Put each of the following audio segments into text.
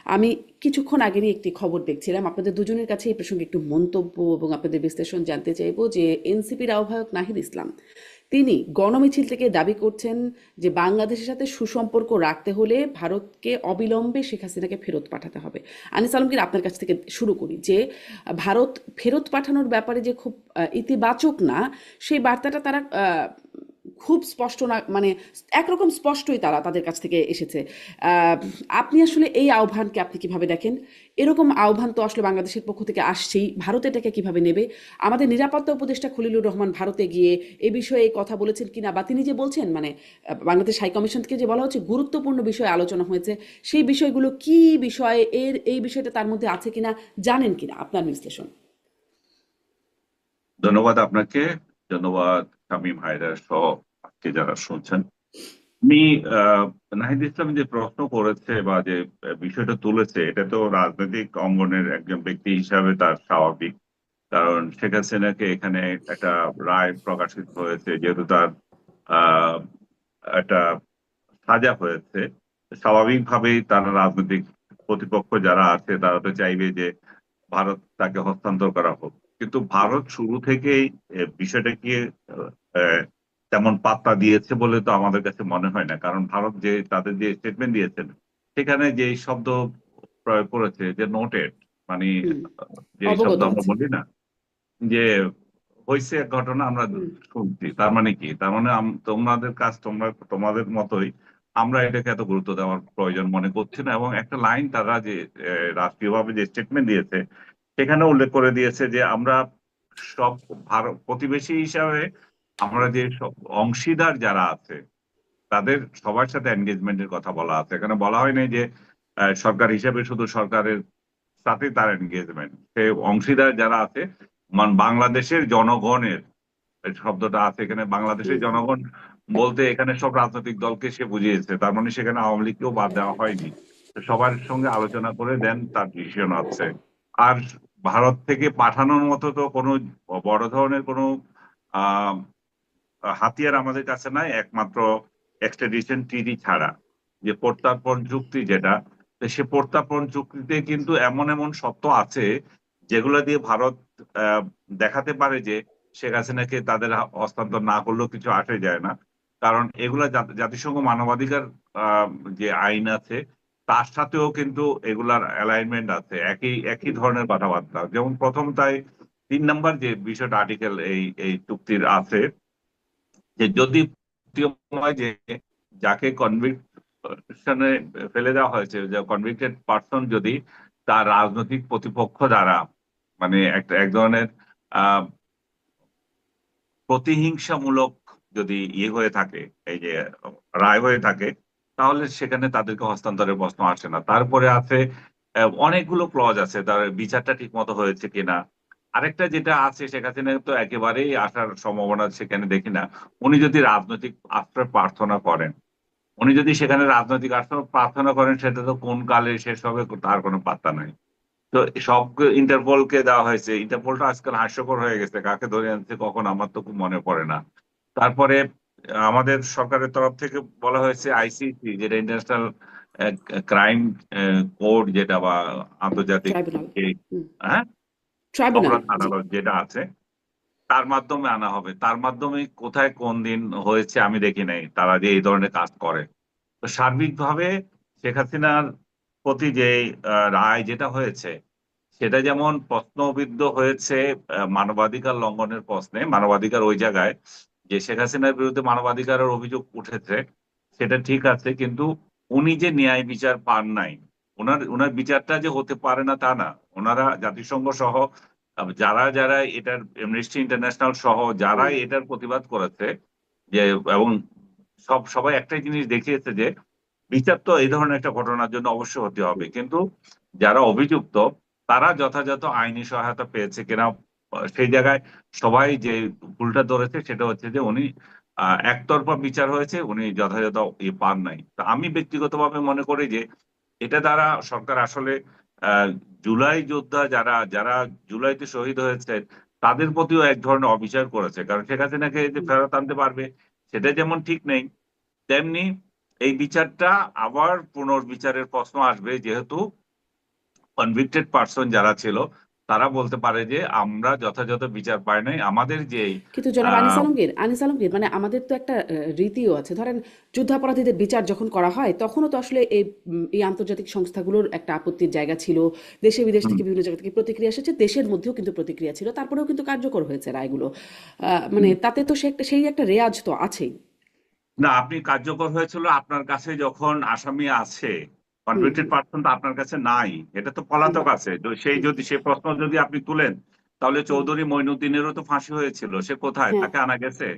আমি কিছুক্ষণ আগেরই একটি খবর দেখছিলাম, আপনাদের দুজনের কাছে এই প্রসঙ্গে একটু মন্তব্য এবং আপনাদের বিশ্লেষণ জানতে চাইবো যে এনসিপির আহ্বায়ক নাহিদ ইসলাম তিনি গণমিছিল থেকে দাবি করছেন যে বাংলাদেশের সাথে সুসম্পর্ক রাখতে হলে ভারতকে অবিলম্বে শেখ হাসিনাকে ফেরত পাঠাতে হবে। আনিস আলমগীর, আপনার কাছ থেকে শুরু করি যে ভারত ফেরত পাঠানোর ব্যাপারে যে খুব ইতিবাচক না, সেই বার্তাটা তারা খুব স্পষ্ট না, মানে একরকম স্পষ্টই তারা তাদের কাছ থেকে এসেছে। আহ, আপনি আসলে এই আহ্বানকে আপনি কিভাবে দেখেন? এরকম আহ্বান তো আসলে বাংলাদেশের পক্ষ থেকে আসছেই, ভারত এটাকে কিভাবে নেবে? আমাদের নিরাপত্তা উপদেষ্টা খলিলুর রহমান ভারতে গিয়ে এ বিষয়ে কথা বলেছেন কিনা, বা তিনি যে বলছেন মানে বাংলাদেশ হাই কমিশন থেকে যে বলা হচ্ছে গুরুত্বপূর্ণ বিষয়ে আলোচনা হয়েছে, সেই বিষয়গুলো কি বিষয়ে, এই বিষয়টা তার মধ্যে আছে কিনা, জানেন কিনা, আপনার বিশ্লেষণ। ধন্যবাদ আপনাকে। ধন্যবাদ শামীম হায়দার সহ আজকে যারা শুনছেন। আমি নাহিদ ইসলাম যে প্রশ্ন করেছে বা যে বিষয়টা তুলেছে, এটা তো রাজনৈতিক অঙ্গনের একজন ব্যক্তি হিসাবে তার স্বাভাবিক। কারণ শেখ হাসিনাকে এখানে একটা রায় প্রকাশিত হয়েছে, যেহেতু তার আহ একটা সাজা হয়েছে। স্বাভাবিকভাবেই তারা রাজনৈতিক প্রতিপক্ষ যারা আছে তারা তো চাইবে যে ভারত তাকে হস্তান্তর করা হোক। কিন্তু ভারত শুরু থেকেই বিষয়টাকে আহ, তেমন পাত্তা দিয়েছে বলে তো আমাদের কাছে মনে হয় না। কারণ ভারত যে তাদের যে স্টেটমেন্ট দিয়েছেন, সেখানে যে শব্দ প্রয়োগ করেছে যে নোটেড, মানে হুম। যে শব্দ অবগত আমরা আছে। বলি না, যে হয়েছে এক ঘটনা আমরা হুম। শুনছি, তার মানে কি? তার মানে তোমাদের কাজ, তোমরা তোমাদের মতোই আমরা এটাকে এত গুরুত্ব দেওয়ার প্রয়োজন মনে করছি না। এবং একটা লাইন তারা যে রাষ্ট্রীয়ভাবে যে স্টেটমেন্ট দিয়েছে, সেখানে উল্লেখ করে দিয়েছে যে আমরা সব ভারত প্রতিবেশী হিসাবে আমরা যে সব অংশীদার যারা আছে তাদের সবার সাথে এনগেজমেন্টের কথা বলা আছে। এখানে বলা হয় নাই যে সরকার হিসেবে শুধু সরকারের সাথে তার এনগেজমেন্ট, সে অংশীদার যারা আছে, বাংলাদেশের জনগণের এই শব্দটা আছে এখানে। হুম। বাংলাদেশের জনগণ বলতে এখানে সব রাজনৈতিক দলকে সে বুঝিয়েছে, তার মানে সেখানে আওয়ামী লীগকেও বাদ দেওয়া হয়নি। তো সবার সঙ্গে আলোচনা করে দেন তার ডিসিশন আছে। আর ভারত থেকে পাঠানোর মতো তো কোনো বড় ধরনের কোনো আহ হাতিয়ার আমাদের কাছে নাই, একমাত্র এক্সট্রাডিশন ট্রিটি ছাড়া। যে প্রত্যর্পণ চুক্তি যেটা, তো সে প্রত্যর্পণ চুক্তিতে কিন্তু এমন এমন শর্ত আছে যেগুলো দিয়ে ভারত আহ, দেখাতে পারে যে শেখ হাসিনাকে তাদের হস্তান্তর না করলেও কিছু আসে যায় না। কারণ এগুলা জাতিসংঘ মানবাধিকার আহ, যে আইন আছে, তার সাথেও কিন্তু এগুলার অ্যালাইনমেন্ট আছে, একই একই হুম। ধরনের কথাবার্তা। যেমন প্রথম তাই 3 নম্বর যে বিষয়টা আর্টিকেল এই এই চুক্তির আছে, যে যদি হয় যে যাকে কনভিকশনে ফেলে দেওয়া হয়েছে, যে কনভিক্টেড পার্সন যদি তার রাজনৈতিক প্রতিপক্ষ দ্বারা, মানে একটা এক ধরনের আহ প্রতিহিংসামূলক যদি হয়ে থাকে, এই যে রায় হয়ে থাকে, তাহলে সেখানে তাদেরকে হস্তান্তরের প্রশ্ন আসে না। তারপরে আছে অনেকগুলো ক্লজ আছে, তার বিচারটা ঠিক মতো হয়েছে কিনা। আরেকটা যেটা আছে, শেখ হাসিনা তো একেবারেই আসার সম্ভাবনা সেখানে দেখি না। উনি যদি রাজনৈতিক আশ্রয় প্রার্থনা করেন, উনি যদি সেখানে রাজনৈতিক আশ্রয় প্রার্থনা করেন, সেটা তো কোন কালে শেষ হবে তার কোনো পাত্তা নাই। তো সব ইন্টারপোলকে দেওয়া হয়েছে। ইন্টারপোলটা আজকাল হাস্যকর হয়ে গেছে, কাকে ধরে আনছে কখন আমার তো খুব মনে পড়ে না। তারপরে আমাদের সরকারের তরফ থেকে বলা হয়েছে আইসিসি, যেটা ইন্টারন্যাশনাল ক্রাইম কোড, যেটা বা আন্তর্জাতিক ট্রাইব্যুনাল। যে, হুম। হ্যাঁ, ট্রাইব্যুনাল, অপরাধ জি। আদালত যেটা আছে, তার মাধ্যমে আনা হবে। তার মাধ্যমে কোথায় কোন দিন হয়েছে আমি দেখি নাই তারা যে এই ধরনের কাজ করে। তো সার্বিকভাবে শেখ হাসিনার প্রতি যে রায় যেটা হয়েছে, সেটা যেমন প্রশ্নবিদ্ধ হয়েছে মানবাধিকার লঙ্ঘনের প্রশ্নে। মানবাধিকার ওই জায়গায় যে শেখ হাসিনার বিরুদ্ধে মানবাধিকারের অভিযোগ উঠেছে, সেটা ঠিক আছে, কিন্তু উনি যে ন্যায় বিচার পান নাই, ওনার ওনার বিচারটা যে হতে পারে না তা না। ওনারা জাতিসংঘ সহ যারা যারা এটার, অ্যামনেস্টি ইন্টারন্যাশনাল সহ যারা হুম। এটার প্রতিবাদ করেছে, যে এবং সবাই একটাই জিনিস দেখিয়েছে যে বিচার তো এই ধরনের একটা ঘটনার জন্য অবশ্যই হতে হবে, কিন্তু যারা অভিযুক্ত তারা যথাযথ আইনি সহায়তা পেয়েছে কিনা, সেই জায়গায় সবাই যে ভুলটা ধরেছে সেটা হচ্ছে যে উনি একতরফা বিচার হয়েছে, উনি যথাযথ পান নাই। তা আমি ব্যক্তিগতভাবে মনে করি যে এটা দ্বারা সরকার আসলে আহ, জুলাই যোদ্ধা যারা যারা জুলাইতে শহীদ হয়েছে তাদের প্রতিও এক ধরনের অবিচার করেছে। কারণ শেখ হাসিনাকে যে হুম। ফেরত আনতে পারবে সেটা যেমন ঠিক নেই, তেমনি এই বিচারটা আবার পুনর্বিচারের প্রশ্ন আসবে, যেহেতু কনভিক্টেড পার্সন যারা ছিল তারা বলতে পারে যে আমরা যথাযথ বিচার পাই নাই, আমাদের যে কিন্তু জনাব আনিস আলমগীর মানে আমাদের তো একটা রীতিও আছে। ধরেন যুদ্ধাপরাধীদের বিচার যখন করা হয় তখনও তো আসলে এই আন্তর্জাতিক সংস্থাগুলোর একটা আপত্তির জায়গা ছিল। দেশে বিদেশ হুম, থেকে বিভিন্ন জায়গা থেকে প্রতিক্রিয়া এসেছে, দেশের মধ্যেও কিন্তু প্রতিক্রিয়া ছিল, তারপরেও কিন্তু কার্যকর হয়েছে রায়গুলো। মানে হুম। তাতে তো সেই একটা রেয়াজ তো আছেই। না, আপনি কার্যকর হয়েছিল আপনার কাছে যখন আসামি আছে, হুম কনভিক্টেড হুম পার্সন তো আপনার কাছে নাই, এটা তো হুম পলাতক আছে। তো সেই হুম যদি সে প্রশ্ন যদি আপনি তুলেন, তাহলে হুম, চৌধুরী মঈনুদ্দিনেরও তো ফাঁসি হয়েছিল, সে কোথায়, হ্যাঁ, তাকে আনা গেছে?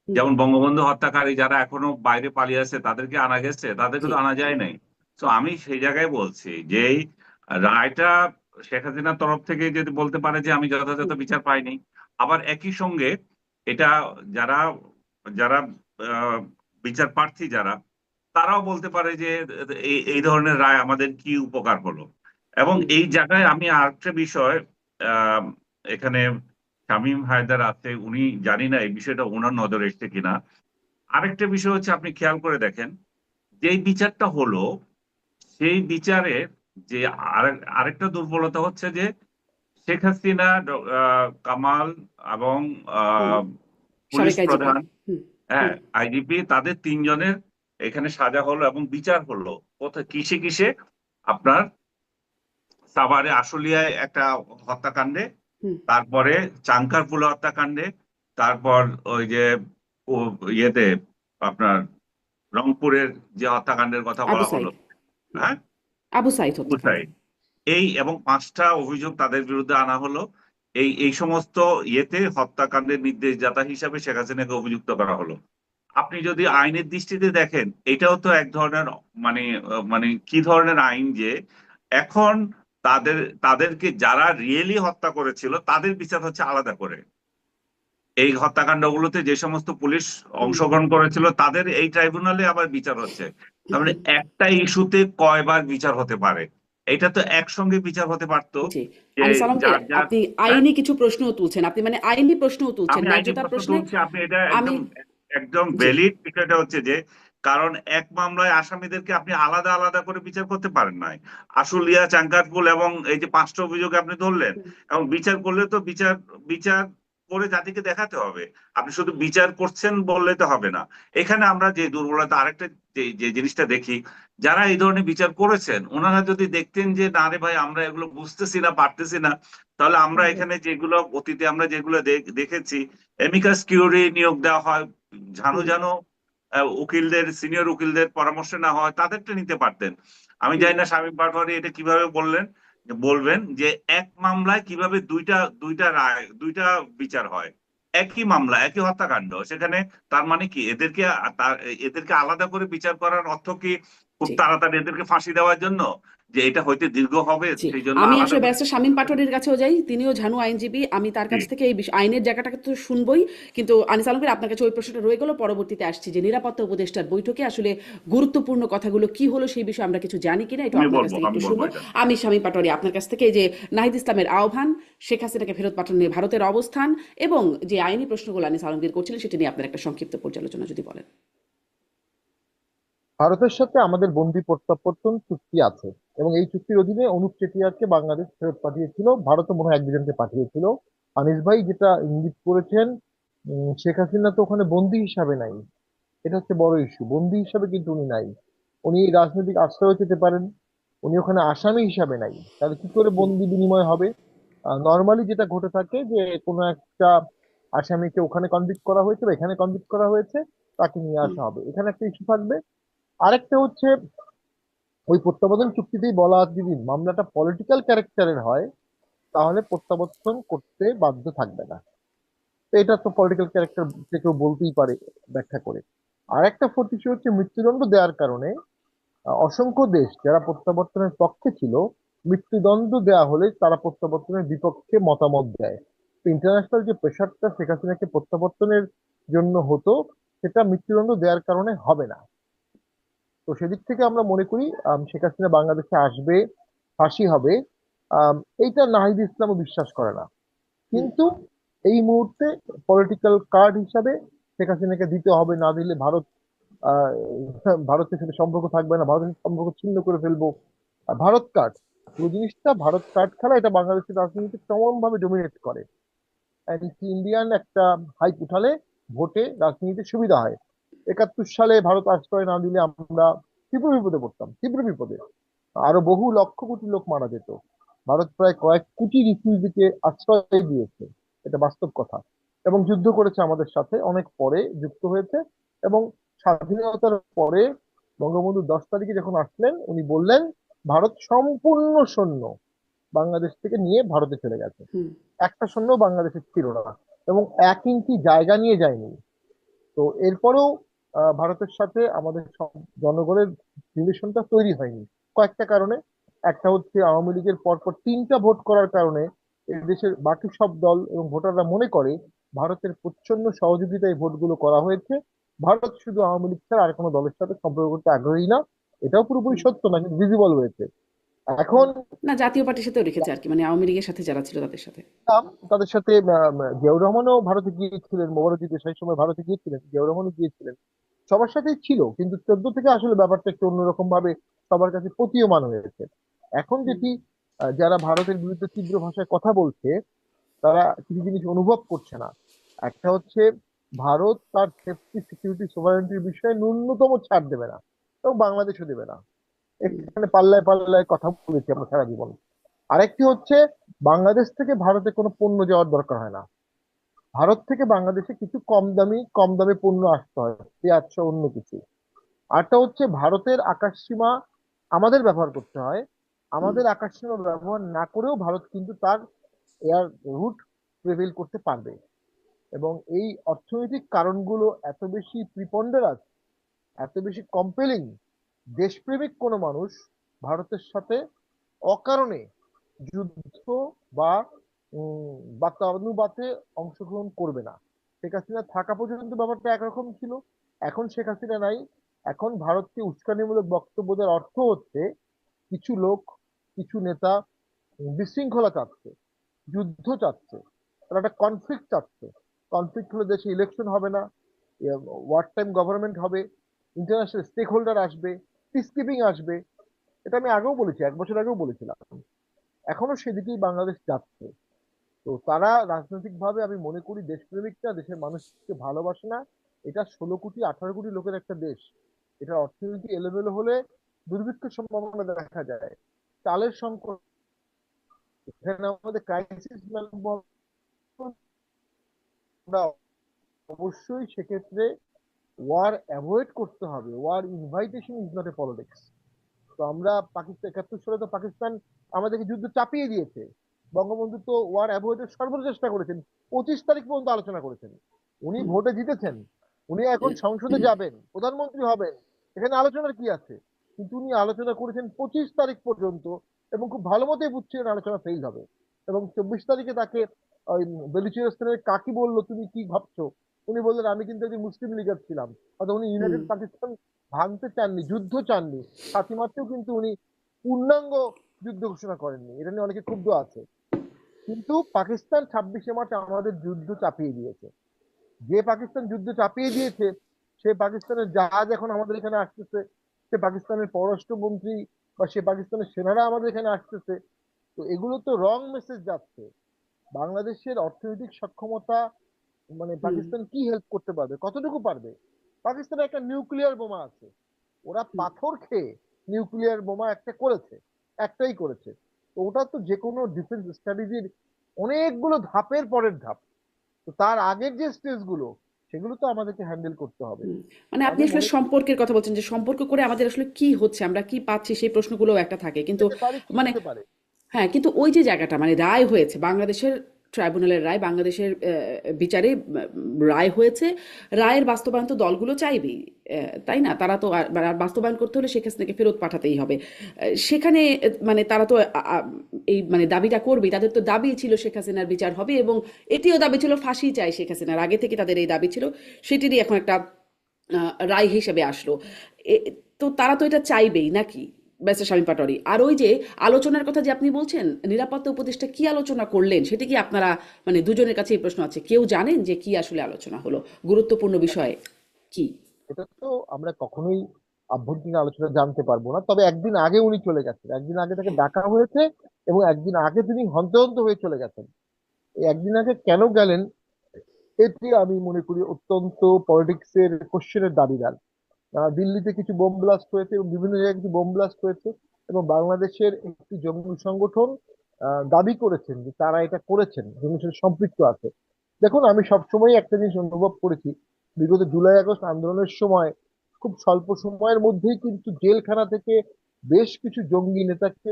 হুম, যেমন বঙ্গবন্ধু হত্যাকারী যারা এখনো বাইরে পালিয়ে আছে তাদেরকে আনা গেছে, তাদেরকে জি, তো আনা জি, যায় নাই। তো আমি সেই জায়গায় বলছি যে এই রায়টা শেখ হাসিনার তরফ থেকে যদি বলতে পারে যে আমি যথাযথ হুম, বিচার পাইনি, আবার একই সঙ্গে এটা যারা যারা আহ, বিচার প্রার্থী যারা, তারাও বলতে পারে যে এই ধরনের রায় আমাদের কি উপকার হলো। এবং হুম, এই জায়গায় আমি আরেকটা বিষয়, আহ, এখানে শামীম হায়দার আছে, উনি জানি না এই বিষয়টা ওনার নজরে এসছে কিনা। আরেকটা বিষয় হচ্ছে, আপনি খেয়াল করে দেখেন, যেই বিচারটা হলো সেই বিচারে যে আরেকটা দুর্বলতা হচ্ছে যে শেখ হাসিনা, কামাল এবং হুম, আহ, পুলিশ সাবেক আইজিপি, প্রধান, হুম, হ্যাঁ, হুম, আইজিপি, তাদের তিনজনের এখানে সাজা হলো এবং বিচার হলো কোথায়, কিসে কিসে, আপনার সাভারে আশুলিয়ায় একটা হত্যাকাণ্ডে, হুম, তারপরে চাঙ্কারপুলে হত্যাকাণ্ডে, তারপর ওই যে ও ইয়েতে আপনার রংপুরের যে হত্যাকাণ্ডের কথা আবু বলা হলো, সাইদ, হুম, হ্যাঁ, আবু সাইদ হত্যাকাণ্ড, বুসাইড, এই এবং 5টা অভিযোগ তাদের বিরুদ্ধে আনা হলো। এই সমস্ত ইয়েতে হত্যাকাণ্ডের নির্দেশদাতা হিসাবে শেখ হাসিনাকে অভিযুক্ত করা হলো। আপনি যদি আইনের দৃষ্টিতে দেখেন, এটাও তো এক ধরনের মানে মানে কি ধরনের আইন যে এখন তাদের তাদেরকে যারা রিয়েলি হত্যা করেছিল তাদের বিচার হচ্ছে আলাদা করে, এই হত্যাকাণ্ডগুলোতে যে সমস্ত পুলিশ হুম, অংশগ্রহণ করেছিল তাদের এই ট্রাইব্যুনালে আবার বিচার হচ্ছে। তার মানে হুম, একটা ইস্যুতে কয়বার বিচার হতে পারে? এটা তো একসঙ্গে বিচার হতে পারতো জি। যে আনিস আলমগীর, যার যার। আপনি হ্যাঁ, আইনি কিছু প্রশ্নও তুলছেন, আপনি মানে আইনি প্রশ্নও তুলছেন আমি আইনি ন্যায্যতার প্রশ্ন প্রশ্নে। তুলছি, আপনি এটা আমি, একদম একদম জি, ভ্যালিড বিষয়টা হচ্ছে যে কারণ এক মামলায় আসামিদেরকে আপনি আলাদা আলাদা করে বিচার করতে পারেন নাই। আশুলিয়া, চাঙ্কারপুল এবং এই যে 5টা অভিযোগ আপনি ধরলেন, হুম, এবং বিচার করলে তো বিচার বিচার করে জাতিকে দেখাতে হবে। আপনি শুধু বিচার করছেন বললে তো হবে না। এখানে আমরা যে দুর্বলতা, আরেকটা যে যে জিনিসটা দেখি, যারা এই ধরনের বিচার করেছেন ওনারা যদি দেখতেন যে না রে ভাই আমরা এগুলো বুঝতেছি না, পারতেছি না, তাহলে আমরা হুম, এখানে যেগুলো অতীতে আমরা যেগুলো দেখেছি, এমিকাস কিউরি নিয়োগ দেওয়া হয়, ঝানু হুম, ঝানু উকিলদের, সিনিয়র উকিলদের পরামর্শ না হয়, তাদেরটা নিতে পারতেন। আমি হুম, জানি না শামীম পাটোয়ারি এটা কিভাবে বলবেন যে এক মামলায় কিভাবে দুইটা দুইটা রায়, দুইটা বিচার হয়, একই মামলা, একই হত্যাকাণ্ড, সেখানে তার মানে কি এদেরকে আলাদা করে বিচার করার অর্থ কি খুব জি, তাড়াতাড়ি এদেরকে ফাঁসি দেওয়ার জন্য, যে এটা হইতে দীর্ঘ হবে জি। সেই জন্য আমি আলাদা আসলে করে ব্যারিস্টার বিচার শামীম করতে হবে? পাটোয়ারির কাছেও যাই, তিনিও ঝানু আইনজীবী, আমি তার জি, কাছ থেকে এই আইনের জায়গাটাকে তো শুনবই। কিন্তু আনিস আলমগীর, আপনার কাছে ওই প্রশ্নটা রয়ে গেল, পরবর্তীতে আসছি যে নিরাপত্তা উপদেষ্টার বৈঠকে আসলে গুরুত্বপূর্ণ কথাগুলো কি হলো সেই বিষয়ে আমরা কিছু জানি কিনা, একটু আপনার কাছ থেকে আমি একটু বলবো শুনবো। এটা। আমি শামীম পাটোয়ারি আপনার কাছ থেকে এই যে নাহিদ ইসলামের আহ্বান, শেখ হাসিনাকে ফেরত পাঠানো নিয়ে ভারতের অবস্থান এবং যে আইনি প্রশ্নগুলো আনিস আলমগীর করছিলেন সেটা নিয়ে আপনার একটা সংক্ষিপ্ত পর্যালোচনা যদি বলেন। ভারতের সাথে আমাদের বন্দি প্রত্যাবর্তন চুক্তি আছে এবং এই চুক্তির অধীনে অনুপ চেটিয়ারকে বাংলাদেশ ফেরত পাঠিয়েছিল, ভারতও মনে হয় এক দুজনকে পাঠিয়েছিল। আনিস ভাই যেটা ইঙ্গিত করেছেন, শেখ হাসিনা তো ওখানে বন্দি হিসাবে নাই। এটা হচ্ছে বড় ইস্যু, বন্দি হিসাবে কিন্তু উনি নাই। উনি রাজনৈতিক আশ্রয় পেতে পারেন, উনি ওখানে আসামি হিসাবে নাই। তাহলে কি করে হুম, বন্দি বিনিময় হবে? নর্মালি যেটা ঘটে থাকে যে কোনো একটা আসামিকে ওখানে কনভিক্ট করা হয়েছে বা এখানে কনভিক্ট করা হয়েছে, তাকে নিয়ে হুম, আসা হবে, এখানে একটা ইস্যু থাকবে। আরেকটা হচ্ছে, ওই প্রত্যাবর্তন চুক্তিতেই বলা আছে যদি মামলাটা পলিটিক্যাল ক্যারেক্টারের হয় তাহলে প্রত্যাবর্তন করতে বাধ্য থাকবে না। তো এটা তো পলিটিক্যাল ক্যারেক্টার যে কেউ বলতেই পারে ব্যাখ্যা করে। আর একটা ফোর্থ ইস্যু হচ্ছে মৃত্যুদণ্ড দেওয়ার কারণে অসংখ্য দেশ যারা প্রত্যাবর্তনের পক্ষে ছিল, মৃত্যুদণ্ড দেওয়া হলে তারা প্রত্যাবর্তনের বিপক্ষে মতামত দেয়। তো ইন্টারন্যাশনাল যে প্রেশারটা শেখ হাসিনাকে প্রত্যাবর্তনের জন্য হতো, সেটা মৃত্যুদণ্ড দেওয়ার কারণে হবে না। তো সেদিক থেকে আমরা মনে করি শেখ হাসিনা বাংলাদেশে আসবে, ফাঁসি হবে। আম, এইটা নাহিদ ইসলামও বিশ্বাস করে না। হুম, কিন্তু এই মুহূর্তে পলিটিক্যাল কার্ড হিসাবে শেখ হাসিনাকে দিতে হবে, না দিলে ভারত আহ ভারতের সাথে সম্পর্ক থাকবে না, ভারতের সাথে সম্পর্ক ছিন্ন করে ফেলবো, ভারত কার্ড। পুরো জিনিসটা ভারত কার্ড খেলা, এটা বাংলাদেশের রাজনীতি চরম ভাবে ডোমিনেট করে। অ্যান্টি ইন্ডিয়ান একটা হাইপ উঠালে ভোটে রাজনীতিতে সুবিধা হয়। 71 সালে ভারত আশ্রয় না দিলে আমরা তীব্র বিপদে পড়তাম, তীব্র বিপদে। আরো বহু লক্ষ কোটি লোক মারা যেত। ভারত প্রায় কয়েক কোটি রিফিউজিকে আশ্রয় দিয়েছে, এটা বাস্তব কথা। এবং যুদ্ধ করেছে আমাদের সাথে, অনেক পরে যুক্ত হয়েছে। এবং স্বাধীনতার পরে বঙ্গবন্ধু 10 তারিখে যখন আসলেন, উনি বললেন ভারত সম্পূর্ণ সৈন্য বাংলাদেশ থেকে নিয়ে ভারতে চলে গেছে। হুম। একটা সৈন্য বাংলাদেশে ছিল না, এবং 1 ইঞ্চি জায়গা নিয়ে যায়নি। তো এরপরেও ভারতের সাথে আমাদের জনগণের রিলেশনটা তৈরি হয়নি কয়েকটা কারণে। একটা হচ্ছে আওয়ামী লীগের পরপর 3টা ভোট করার কারণে এই দেশের বাকি সব দল এবং ভোটাররা মনে করে ভারতের প্রচ্ছন্ন সহযোগিতায় ভোটগুলো করা হয়েছে। ভারত শুধু আওয়ামী লীগ ছাড়া আর কোনো দলের সাথে সম্পর্ক করতে আগ্রহী না। এটাও পুরোপুরি হুম। সত্য না, কিন্তু ভিজিবল হয়েছে। এখন না, জাতীয় পার্টির সাথেও রেখেছে আর কি, মানে আওয়ামী লীগের সাথে যারা ছিল তাদের সাথে। তাদের সাথে জিয়াউর রহমানও ভারতে গিয়েছিলেন, মোবারক ঈদের সেই সময় ভারতে গিয়েছিলেন, জিয়াউর রহমানও গিয়েছিলেন। সবার সাথেই ছিল, কিন্তু 14 থেকে আসলে ব্যাপারটা একটু অন্যরকম ভাবে সবার কাছে প্রতীয়মান হয়েছে। এখন হুম। যেটি যারা ভারতের বিরুদ্ধে তীব্র ভাষায় কথা বলছে, তারা কিছু জিনিস অনুভব করছে না। একটা হচ্ছে ভারত তার সেফটি, সিকিউরিটি, সোভারেন্টির বিষয়ে ন্যূনতম ছাড় দেবে না, এবং বাংলাদেশও দেবে না। হুম। এখানে পাল্লায় পাল্লায় কথা বলেছি আমরা সারা জীবন। আরেকটি হচ্ছে বাংলাদেশ থেকে ভারতে কোনো পণ্য যাওয়ার দরকার হয় না। ভারত থেকে বাংলাদেশে কিছু কম দামে পণ্য আসতে হয়, পেঁয়াজ সহ অন্য কিছু। আরটা হচ্ছে ভারতের আকাশসীমা আমাদের ব্যবহার করতে হয়। হুম। আমাদের আকাশসীমা ব্যবহার না করেও ভারত কিন্তু তার এয়ার রুট প্রিভেল করতে পারবে। এবং এই অর্থনৈতিক কারণগুলো এত বেশি প্রিপন্ডারাস, এত বেশি কম্পেলিং, দেশপ্রেমিক কোনো মানুষ ভারতের সাথে অকারণে যুদ্ধ বা বাতানুবাতে অংশগ্রহণ করবে না। শেখ হাসিনা থাকা পর্যন্ত ব্যাপারটা একরকম ছিল, এখন শেখ হাসিনা নাই। এখন ভারতকে উস্কানিমূলক বক্তব্য দেওয়ার অর্থ হচ্ছে কিছু লোক, কিছু নেতা বিশৃঙ্খলা চাচ্ছে, যুদ্ধ চাচ্ছে, তারা একটা কনফ্লিক্ট চাচ্ছে। কনফ্লিক্ট হলে দেশে ইলেকশন হবে না, ওয়ার টাইম গভর্নমেন্ট হবে, ইন্টারন্যাশনাল স্টেক হোল্ডার আসবে, পিস কিপিং আসবে। এটা আমি আগেও বলেছি, 1 বছর আগেও বলেছিলাম। এখনো সেদিকেই বাংলাদেশ যাচ্ছে। তো তারা রাজনৈতিক ভাবে আমি মনে করি দেশপ্রেমিকটা দেশের মানুষকে ভালোবাসে না। এটা 16 কোটি 18 কোটি লোকের একটা দেশ। এটা অর্থনীতি এলোমেলো হলে দুর্ভিক্ষের সম্ভাবনা দেখা যায়, চালের সংকট, এখানে আমাদের ক্রাইসিস ম্যানেজমেন্ট। আমরা অবশ্যই সেক্ষেত্রে ওয়ার অ্যাভয়েড করতে হবে। War invitation is not a politics. তো আমরা পাকিস্তান 71 সালে তো পাকিস্তান আমাদেরকে যুদ্ধ চাপিয়ে দিয়েছে। বঙ্গবন্ধু তো ওয়ার অ্যাভয়েডের সর্বোচ্চ চেষ্টা করেছেন, 25 তারিখ পর্যন্ত আলোচনা করেছেন। উনি হুম। ভোটে জিতেছেন, উনি এখন সংসদে যাবেন, প্রধানমন্ত্রী হবেন, এখানে আলোচনার কি আছে? কিন্তু উনি আলোচনা করেছেন 25 তারিখ পর্যন্ত, এবং খুব ভালো মতোই বুঝছিলেন আলোচনা ফেল হবে। এবং 24 তারিখে তাকে ওই বেলুচিস্তানের কাকি বললো তুমি কি ভাবছো, উনি বললেন আমি কিন্তু একজন মুসলিম লিগার ছিলাম। অর্থাৎ উনি হুম। ইউনাইটেড পাকিস্তান ভাঙতে চাননি, যুদ্ধ চাননি। ফাতিমাতেও কিন্তু উনি পূর্ণাঙ্গ যুদ্ধ ঘোষণা করেননি, এটা নিয়ে অনেকে ক্ষুব্ধ আছে। কিন্তু পাকিস্তান 26শে মার্চ আমাদের যুদ্ধ চাপিয়ে দিয়েছে। যে পাকিস্তান যুদ্ধ চাপিয়ে দিয়েছে, সে পাকিস্তানের জাহাজ এখন আমাদের এখানে আসতেছে, সে পাকিস্তানের পররাষ্ট্রমন্ত্রী বা সে পাকিস্তানের সেনারা আমাদের এখানে আসতেছে। তো এগুলো তো রং মেসেজ যাচ্ছে। বাংলাদেশের অর্থনৈতিক সক্ষমতা, মানে হুম। পাকিস্তান কি হেল্প করতে পারবে, কতটুকু পারবে? পাকিস্তানের একটা নিউক্লিয়ার বোমা আছে, ওরা হুম। পাথর খেয়ে নিউক্লিয়ার বোমা একটা করেছে, একটাই করেছে। তো ওটা তো যে কোনো ডিফেন্স স্ট্র্যাটেজির অনেকগুলো ধাপের পরের ধাপ। তো তার আগের যে স্টেজ গুলো, সেগুলো তো আমাদেরকে হ্যান্ডেল করতে হবে। হুম। মানে তো আপনি আমি আসলে মনে করি সম্পর্কের কথা বলছেন, যে সম্পর্ক করে আমাদের আসলে কি হচ্ছে, আমরা কি পাচ্ছি, সেই প্রশ্নগুলোও একটা থাকে কিন্তু। পেতে পারি, কি মানে পেতে পারে। হ্যাঁ, কিন্তু ওই যে জায়গাটা, মানে রায় হয়েছে বাংলাদেশের ট্রাইব্যুনালের রায়, বাংলাদেশের বিচারে রায় হয়েছে। রায়ের বাস্তবায়ন তো দলগুলো চাইবেই, তাই না? তারা তো আর বাস্তবায়ন করতে হলে শেখ হাসিনাকে ফেরত পাঠাতেই হবে। সেখানে মানে তারা তো এই মানে দাবিটা করবেই, তাদের তো দাবি ছিল শেখ হাসিনার বিচার হবে, এবং এটিও দাবি ছিল ফাঁসি চাই শেখ হাসিনার, আগে থেকে তাদের এই দাবি ছিল। সেটিরই এখন একটা রায় হিসেবে আসলো। তো তারা তো এটা চাইবেই নাকি, ব্যারিস্টার শামীম পাটোয়ারি? আর ওই যে আলোচনার কথা যে আপনি বলছেন, নিরাপত্তা উপদেষ্টা কি আলোচনা করলেন, সেটা কি আপনারা, মানে দুজনের কাছে এই প্রশ্ন আছে, কেউ জানেন যে কি আসলে আলোচনা হলো, গুরুত্বপূর্ণ বিষয় কি? এটা তো আমরা কখনোই আভ্যন্তরীণ আলোচনা জানতে পারবো না, তবে একদিন আগে উনি চলে গেছেন, একদিন আগে তাকে হ্যাঁ, ডাকা হয়েছে এবং একদিন আগে তিনি হন্তে হন্তে হয়ে চলে গেছেন। এই একদিন আগে কেন গেলেন, এটি আমি মনে করি অত্যন্ত পলিটিক্সের কোশ্চেনের দাবিদার। দিল্লিতে কিছু বোম ব্লাস্ট হয়েছে এবং বিভিন্ন জায়গায় কিছু বোম ব্লাস্ট হয়েছে, এবং বাংলাদেশের একটি জঙ্গি সংগঠন দাবি করেছেন যে তারা এটা করেছেন, জঙ্গির সাথে সম্পৃক্ত আছে। দেখুন, আমি সবসময় একটা জিনিস অনুভব করেছি, বিগত জুলাই আগস্ট আন্দোলনের সময় খুব স্বল্প সময়ের মধ্যেই কিন্তু জেলখানা থেকে বেশ কিছু জঙ্গি নেতাকে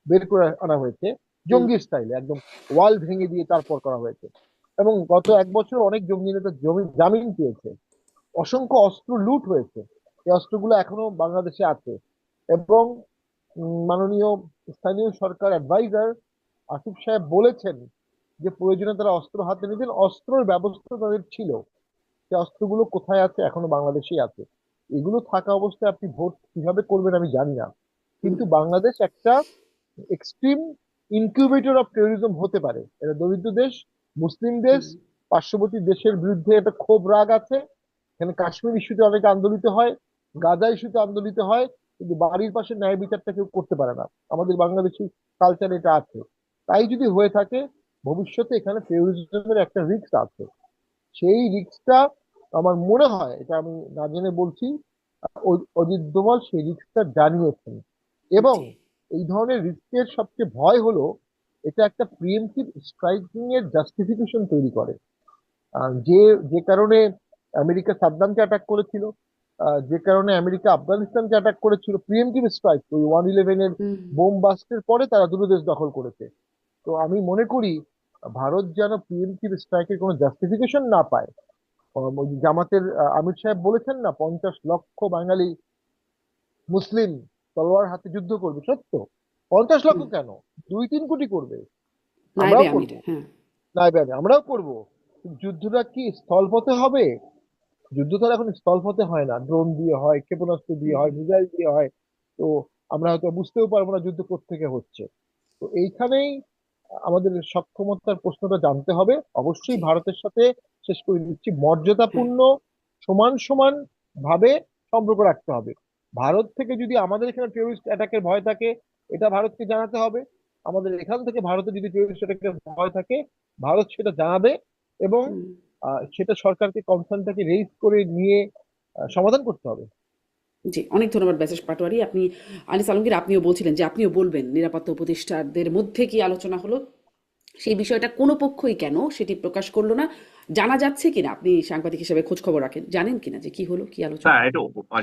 বের করে আনা হয়েছে, হুম, জঙ্গি স্টাইলে একদম ওয়াল ভেঙে দিয়ে তারপর করা হয়েছে। এবং গত এক বছর অনেক জঙ্গি নেতা জামিন পেয়েছে। অসংখ্য অস্ত্র লুট হয়েছে, এই অস্ত্রগুলো এখনো বাংলাদেশে আছে। এবং মাননীয় স্থানীয় সরকার অ্যাডভাইজার আসিফ সাহেব বলেছেন যে প্রয়োজনে তারা অস্ত্র হাতে নিতেন, অস্ত্রের ব্যবস্থা তাদের ছিল। সেই অস্ত্রগুলো কোথায় আছে? এখনো বাংলাদেশেই আছে। এগুলো থাকা অবস্থায় আপনি ভোট কিভাবে করবেন আমি জানি না, হুম, কিন্তু বাংলাদেশ একটা এক্সট্রিম ইনকিউবেটর অফ টেরোরিজম হতে পারে। এটা দরিদ্র দেশ, মুসলিম দেশ, হুম, পার্শ্ববর্তী দেশের বিরুদ্ধে একটা ক্ষোভ রাগ আছে। এখানে কাশ্মীর ইস্যুতে অনেকে আন্দোলিত হয়, গাজা ইস্যুতে আন্দোলিত হয়, কিন্তু বাড়ির পাশে ন্যায় বিচারটা কেউ করতে পারে না। আমাদের বাংলাদেশি কালচার এটা আছে। তাই যদি হয়ে থাকে, ভবিষ্যতে এখানে টেরোরিজমের একটা রিস্ক আছে। সেই রিস্কটা আমার মনে হয়, এটা আমি না জেনে বলছি, অজিত দোভাল সেই রিস্কটা জানিয়েছেন। এবং জি, এই ধরনের রিস্কের সবচেয়ে ভয় হলো এটা একটা প্রিএমটিভ স্ট্রাইকিং এর জাস্টিফিকেশন তৈরি করে। যে যে কারণে আমেরিকা সাদ্দামকে অ্যাটাক করেছিল, যে কারণে আমেরিকা আফগানিস্তানকে অ্যাটাক করেছিল, প্রিএমটিভ স্ট্রাইক ওই 111 এর হুম, বোম বাস্টের পরে তারা দুটো দেশ দখল করেছে। তো আমি মনে করি ভারত যেন প্রিএমটিভ স্ট্রাইকের কোনো জাস্টিফিকেশন না পায়। ওই জামাতের আমির সাহেব বলেছেন না, 50 লক্ষ বাঙালি মুসলিম তলোয়ার হাতে যুদ্ধ করবে, সত্য। 50 লক্ষ হুম, কেন, 2-3 কোটি করবে, নায়েবে আমরাও আমির, করবো। হ্যাঁ, না ভাই, আমরাও করবো। যুদ্ধটা কি স্থলপথে হবে? যুদ্ধ তো আর এখন স্থলপথে হয় না, ড্রোন দিয়ে হয়, ক্ষেপণাস্ত্র দিয়ে হুম, হয়, মিসাইল দিয়ে হয়। তো আমরা হয়তো বুঝতেও পারবো না যুদ্ধ কোত্থেকে হচ্ছে। তো এইখানেই আমাদের সক্ষমতার প্রশ্নটা জানতে হবে। অবশ্যই জি, ভারতের সাথে, শেষ করে দিচ্ছি, হ্যাঁ, মর্যাদাপূর্ণ সমান সমান ভাবে সম্পর্ক রাখতে হবে। ভারত থেকে যদি আমাদের এখানে টেরোরিস্ট অ্যাটাকের ভয় থাকে, এটা ভারতকে জানাতে হবে। আমাদের এখান থেকে ভারতে যদি টেরোরিস্ট অ্যাটাকের ভয় থাকে, ভারত সেটা জানাবে। এবং হুম। সেটা সরকারকে কনসার্নটাকে রেইজ করে নিয়ে সমাধান করতে হবে। জি, অনেক ধন্যবাদ ব্যাসেস পাটোয়ারি। আপনি আনিস আলমগীর আপনিও বলছিলেন যে আপনিও বলবেন নিরাপত্তা উপদেষ্টাদের মধ্যে কি আলোচনা হলো? সেই বিষয়টা কোনো পক্ষই কেন সেটি প্রকাশ করল না। জানা যাচ্ছে কিনা আপনি সাংবাদিক হিসেবে খোঁজ খবর রাখেন। জানেন কিনা যে কি হলো, কি না, আলোচনা? এটা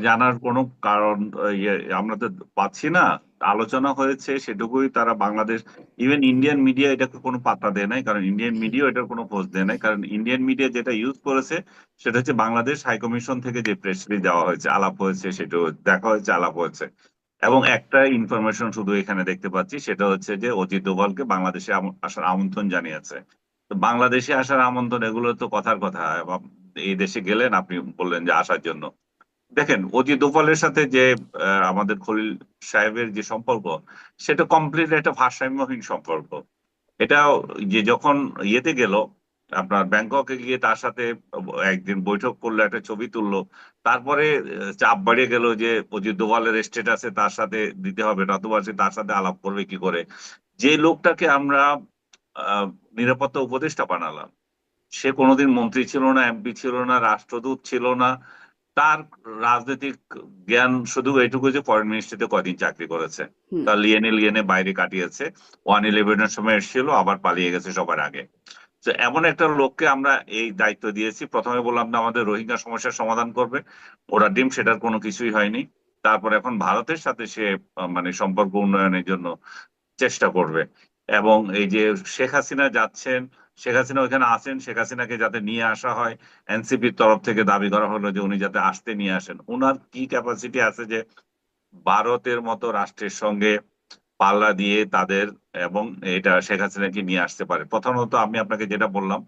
জানার কোনো কারণ ইয়ে আমরা তো পাচ্ছি না। আলোচনা হয়েছে সেটুকুই, তারা বাংলাদেশ, ইভেন ইন্ডিয়ান মিডিয়া এটাকে কোনো পাত্তা দেয় নাই, কারণ ইন্ডিয়ান মিডিয়া এটার কোনো খোঁজ দেয় নাই। কারণ ইন্ডিয়ান মিডিয়া যেটা ইউজ করেছে সেটা হচ্ছে বাংলাদেশ হাইকমিশন থেকে যে প্রেস রিলিজ দেওয়া হয়েছে, আলাপ হয়েছে, সেটা দেখা হয়েছে, আলাপ হয়েছে। এবং একটা ইনফরমেশন শুধু এখানে দেখতে পাচ্ছি, সেটা হচ্ছে যে অজিত ডোভালকে বাংলাদেশে আসার আমন্ত্রণ জানিয়েছে। তো বাংলাদেশে আসার আমন্ত্রণ, এগুলো তো কথার কথা। এবং এই দেশে গেলেন, আপনি বললেন যে আসার জন্য। দেখেন, অজিত দোভালের সাথে যে আমাদের খলিল সাহেবের যে সম্পর্ক, সেটা কমপ্লিট একটা ভারসাম্যহীন সম্পর্ক। এটা যে যখন ইয়েতে গেল, আপনার ব্যাংককে গিয়ে তার সাথে একদিন বৈঠক করলো, একটা ছবি তুললো, তারপরে চাপ বাড়িয়ে গেল যে অজিত দোভালের স্টেটাসে তার সাথে দিতে হবে, নতুবা সে তার সাথে আলাপ করবে কি করে। যে লোকটাকে আমরা আহ নিরাপত্তা উপদেষ্টা বানালাম, সে কোনোদিন মন্ত্রী ছিল না, এমপি ছিল না, রাষ্ট্রদূত ছিল না। তার রাজনৈতিক জ্ঞান শুধু এইটুকু যে ফরেন মিনিস্ট্রিতে কয়দিন চাকরি করেছে, হুম, তার লিয়েনে লিয়েনে বাইরে কাটিয়েছে, 111-এর সময় এসেছিল, আবার পালিয়ে গেছে সবার আগে। তো এমন একটা লোককে আমরা এই দায়িত্ব দিয়েছি, প্রথমে বললাম না আমাদের রোহিঙ্গা সমস্যার সমাধান করবে, ওরা ডিম সেটার কোনো কিছুই হয়নি। তারপর এখন ভারতের সাথে সে মানে সম্পর্ক উন্নয়নের জন্য চেষ্টা করবে। এবং এই যে শেখ হাসিনা যাচ্ছেন, শেখ হাসিনা ওইখানে আছেন, শেখ হাসিনাকে যাতে নিয়ে আসা হয়, এনসিপির তরফ থেকে দাবি করা হলো যে উনি যাতে আসতে নিয়ে আসেন। উনার কি ক্যাপাসিটি আছে যে ভারতের মতো রাষ্ট্রের সঙ্গে পাল্লা দিয়ে তাদের, এবং এটা শেখ হাসিনাকে নিয়ে আসতে পারে? প্রথমত আমি আপনাকে যেটা বললাম,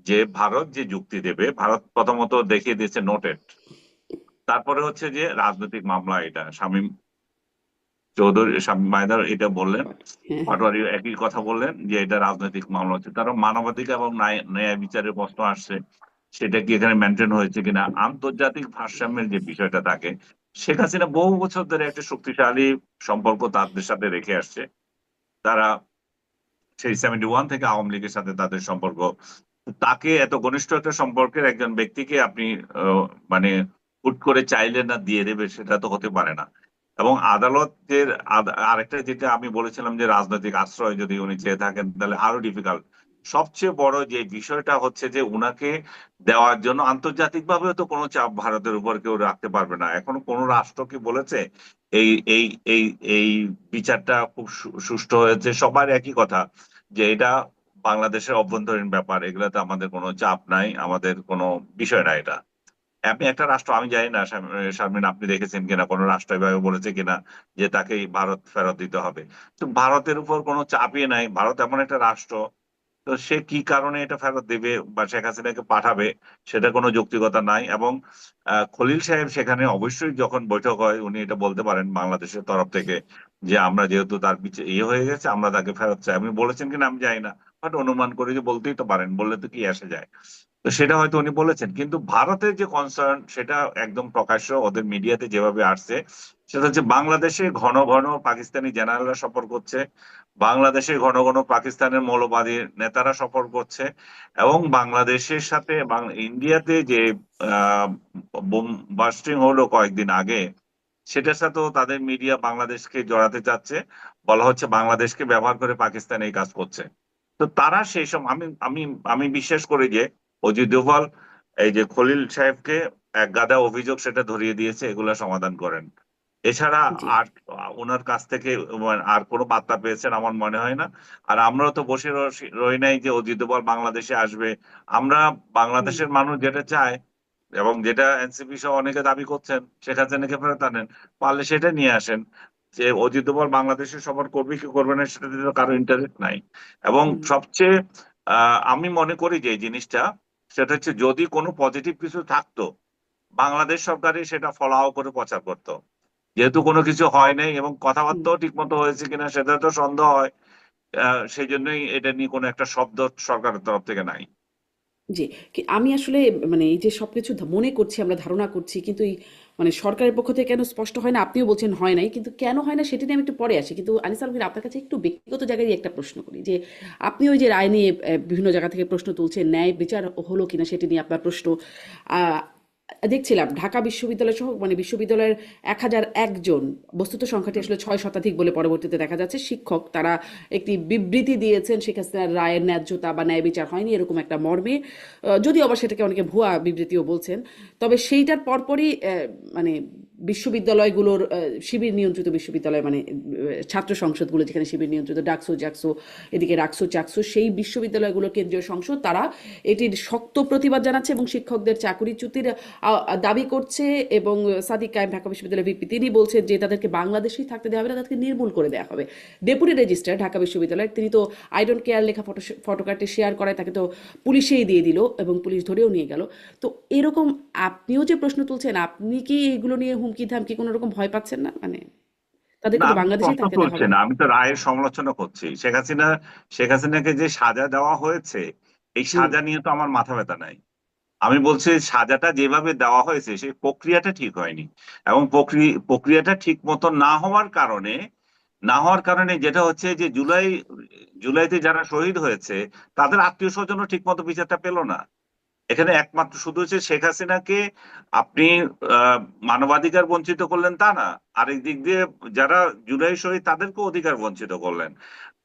যে ভারত যে যুক্তি দেবে, ভারত প্রথমত দেখিয়ে দিয়েছে নোটেড। তারপরে হচ্ছে যে রাজনৈতিক মামলা, এটা শামীম চৌধুরী, শামীম হায়দার এটা বললেন, হ্যাঁ, হ্যাঁ, পাটোয়ারি একই কথা বললেন যে এটা রাজনৈতিক মামলা হচ্ছে। কারণ মানবাধিকার এবং ন্যায় বিচারের প্রশ্ন আসছে, সেটা কি এখানে মেনটেন হয়েছে কিনা। আন্তর্জাতিক ভারসাম্যের যে বিষয়টা থাকে, শেখ হাসিনা বহু বছর ধরে একটা শক্তিশালী সম্পর্ক তাদের সাথে রেখে আসছে। তারা সেই 71 থেকে আওয়ামী লীগের সাথে তাদের সম্পর্ক। তাকে এত ঘনিষ্ঠ একটা সম্পর্কের একজন ব্যক্তিকে আপনি মানে হুট করে চাইলে না দিয়ে দেবে, সেটা তো হতে পারে না। এবং আদালতের আরেকটা যেটা আমি বলেছিলাম যে রাজনৈতিক আশ্রয় যদি উনি চেয়ে থাকেন তাহলে আরো ডিফিকাল্ট। সবচেয়ে বড় যে বিষয়টা হচ্ছে যে উনাকে দেওয়ার জন্য আন্তর্জাতিকভাবেও তো কোনো চাপ ভারতের উপর কেউ রাখতে পারবে না। এখনো কোনো রাষ্ট্র কি বলেছে এই এই এই এই বিচারটা খুব সুষ্ঠু হয়েছে? সবার একই কথা যে এটা বাংলাদেশের অভ্যন্তরীণ ব্যাপার, এগুলাতে আমাদের কোনো চাপ নাই, আমাদের কোনো বিষয় না এটা। আপনি একটা রাষ্ট্র, আমি জানি না শারমিন আপনি দেখেছেন কিনা, কোনো রাষ্ট্র এভাবে বলেছে কিনা যে তাকে ভারত ফেরত দিতে হবে? তো ভারতের উপর কোনো চাপই নাই। ভারত এমন একটা রাষ্ট্র, তো সে কি কারণে এটা ফেরত দেবে বা শেখ হাসিনাকে পাঠাবে, সেটা কোনো যৌক্তিকতা নাই। এবং খলিল সাহেব সেখানে অবশ্যই যখন বৈঠক হয় উনি এটা বলতে পারেন বাংলাদেশের তরফ থেকে যে আমরা যেহেতু তার পিছিয়ে ইয়ে হয়ে গেছে আমরা তাকে ফেরত চাই। আপনি বলেছেন কিনা আমি জানি না, বাট অনুমান করি যে বলতেই তো পারেন, বললে তো কি আসে যায়। তো সেটা হয়তো উনি বলেছেন, কিন্তু ভারতের যে কনসার্ন সেটা একদম প্রকাশ্য ওদের মিডিয়াতে যেভাবে আসছে, সেটা হচ্ছে বাংলাদেশে ঘন ঘন পাকিস্তানি জেনারেলরা সফর করছে, বাংলাদেশে ঘন ঘন পাকিস্তানের মৌলবাদী নেতারা সফর করছে, এবং বাংলাদেশের সাথে ইন্ডিয়াতে যে বোম বাস্টিং হলো কয়েকদিন আগে, সেটার সাথেও তাদের মিডিয়া বাংলাদেশকে জড়াতে চাচ্ছে। বলা হচ্ছে বাংলাদেশকে ব্যবহার করে পাকিস্তান এই কাজ করছে। তো তারা সেই সব আমি আমি আমি বিশ্বাস করি যে অজিত দোভাল এই যে খলিল সাহেবকে এক গাদা অভিযোগ সেটা ধরিয়ে দিয়েছে, এগুলা সমাধান করেন। এছাড়া জি। আর ওনার কাছ থেকে আর কোনো বার্তা পেয়েছেন আমার মনে হয় না। আর আমরাও তো বসে রই নাই যে অজিত দোভাল বাংলাদেশে আসবে। আমরা হুম। বাংলাদেশের মানুষ যেটা চায় এবং যেটা এনসিপি সহ অনেকে দাবি করছেন, শেখ হাসিনাকে ফেরত আনেন, পারলে সেটা নিয়ে আসেন। যে অজিত দোভাল বাংলাদেশে সফর করবে কি করবে না সেটাতে তো কারো ইন্টারেস্ট নাই। এবং হুম। সবচেয়ে আমি মনে করি যে এই জিনিসটা, সেটা হচ্ছে যদি কোনো পজিটিভ কিছু থাকতো বাংলাদেশ সরকারই সেটা ফলাও করে প্রচার করতো। যেহেতু কোনো কিছু হয় নাই এবং হুম। কথাবার্তাও ঠিক মতো হয়েছে কিনা সেটা তো সন্দেহ হয়, সেই জন্যই এটা নিয়ে কোনো একটা শব্দ সরকারের তরফ থেকে নাই। জি, আমি আসলে মানে এই যে সবকিছু মনে করছি, আমরা ধারণা করছি, কিন্তু এই মানে সরকারের পক্ষ থেকে কেন স্পষ্ট হয় না? আপনিও বলছেন হয় নাই, কিন্তু কেন হয় না সেটা নিয়ে আমি একটু পরে আসি। কিন্তু আনিস আলমগীর, আপনার কাছে একটু ব্যক্তিগত জায়গায় একটা প্রশ্ন করি যে আপনি ওই যে রায় নিয়ে বিভিন্ন জায়গা থেকে প্রশ্ন তুলছেন, ন্যায় বিচার হলো কিনা সেটি নিয়ে আপনার প্রশ্ন। আহ, দেখছিলাম ঢাকা বিশ্ববিদ্যালয় সহ মানে বিশ্ববিদ্যালয়ের 1001 জন, বস্তুত সংখ্যাটি আসলে 6 শতাধিক বলে পরবর্তীতে দেখা যাচ্ছে, শিক্ষক তারা একটি বিবৃতি দিয়েছেন শেখ হাসিনার রায়ের ন্যায্যতা বা ন্যায় বিচার হয়নি এরকম একটা মর্মে। যদিও আবার সেটাকে অনেকে ভুয়া বিবৃতিও বলছেন। তবে সেইটার পরপরই মানে বিশ্ববিদ্যালয়গুলোর শিবির নিয়ন্ত্রিত বিশ্ববিদ্যালয় মানে ছাত্র সংসদগুলো যেখানে শিবির নিয়ন্ত্রিত, ডাকসু জাকসু, এদিকে রাকসু চাকসু, সেই বিশ্ববিদ্যালয়গুলোর কেন্দ্রীয় সংসদ তারা এটির শক্ত প্রতিবাদ জানাচ্ছে এবং শিক্ষকদের চাকুরিচ্যুতির দাবি করছে। এবং সাদিক কায়েম ঢাকা বিশ্ববিদ্যালয়ের ভিপি তিনি বলছেন যে তাদেরকে বাংলাদেশেই থাকতে দেওয়া হবে না, তাদেরকে নির্মূল করে দেওয়া হবে। ডেপুটি রেজিস্ট্রার ঢাকা বিশ্ববিদ্যালয়ের তিনি তো আই ডোন্ট কেয়ার লেখা ফটোকার্ডটি শেয়ার করায় তাকে তো পুলিশেই দিয়ে দিল এবং পুলিশ ধরেও নিয়ে গেল। তো এরকম আপনিও যে প্রশ্ন তুলছেন, আপনি কি এগুলো নিয়ে হুমকি ধামকি কোনো রকম ভয় পাচ্ছেন না? মানে না, তাদেরকে তো আমি তো বাংলাদেশেই প্রশ্ন থাকতে দেওয়া তুলছি হবে না, না। আমি তো রায়ের সমালোচনা করছি। শেখ হাসিনাকে যে সাজা দেওয়া হয়েছে, এই হুম। সাজা নিয়ে তো আমার মাথা ব্যথা নাই। আমি বলছি সাজাটা যেভাবে দেওয়া হয়েছে সেই প্রক্রিয়াটা ঠিক হয়নি। এবং প্রক্রিয়াটা ঠিক মতো না হওয়ার কারণে যেটা হচ্ছে যে জুলাইতে যারা শহীদ হয়েছে তাদের আত্মীয় স্বজনও ঠিক মতো বিচারটা পেল না। এখানে একমাত্র শুধু হচ্ছে শেখ হাসিনাকে আপনি আহ, মানবাধিকার বঞ্চিত করলেন তা না, আরেক দিক দিয়ে যারা জুলাই শহীদ তাদেরকেও অধিকার বঞ্চিত করলেন।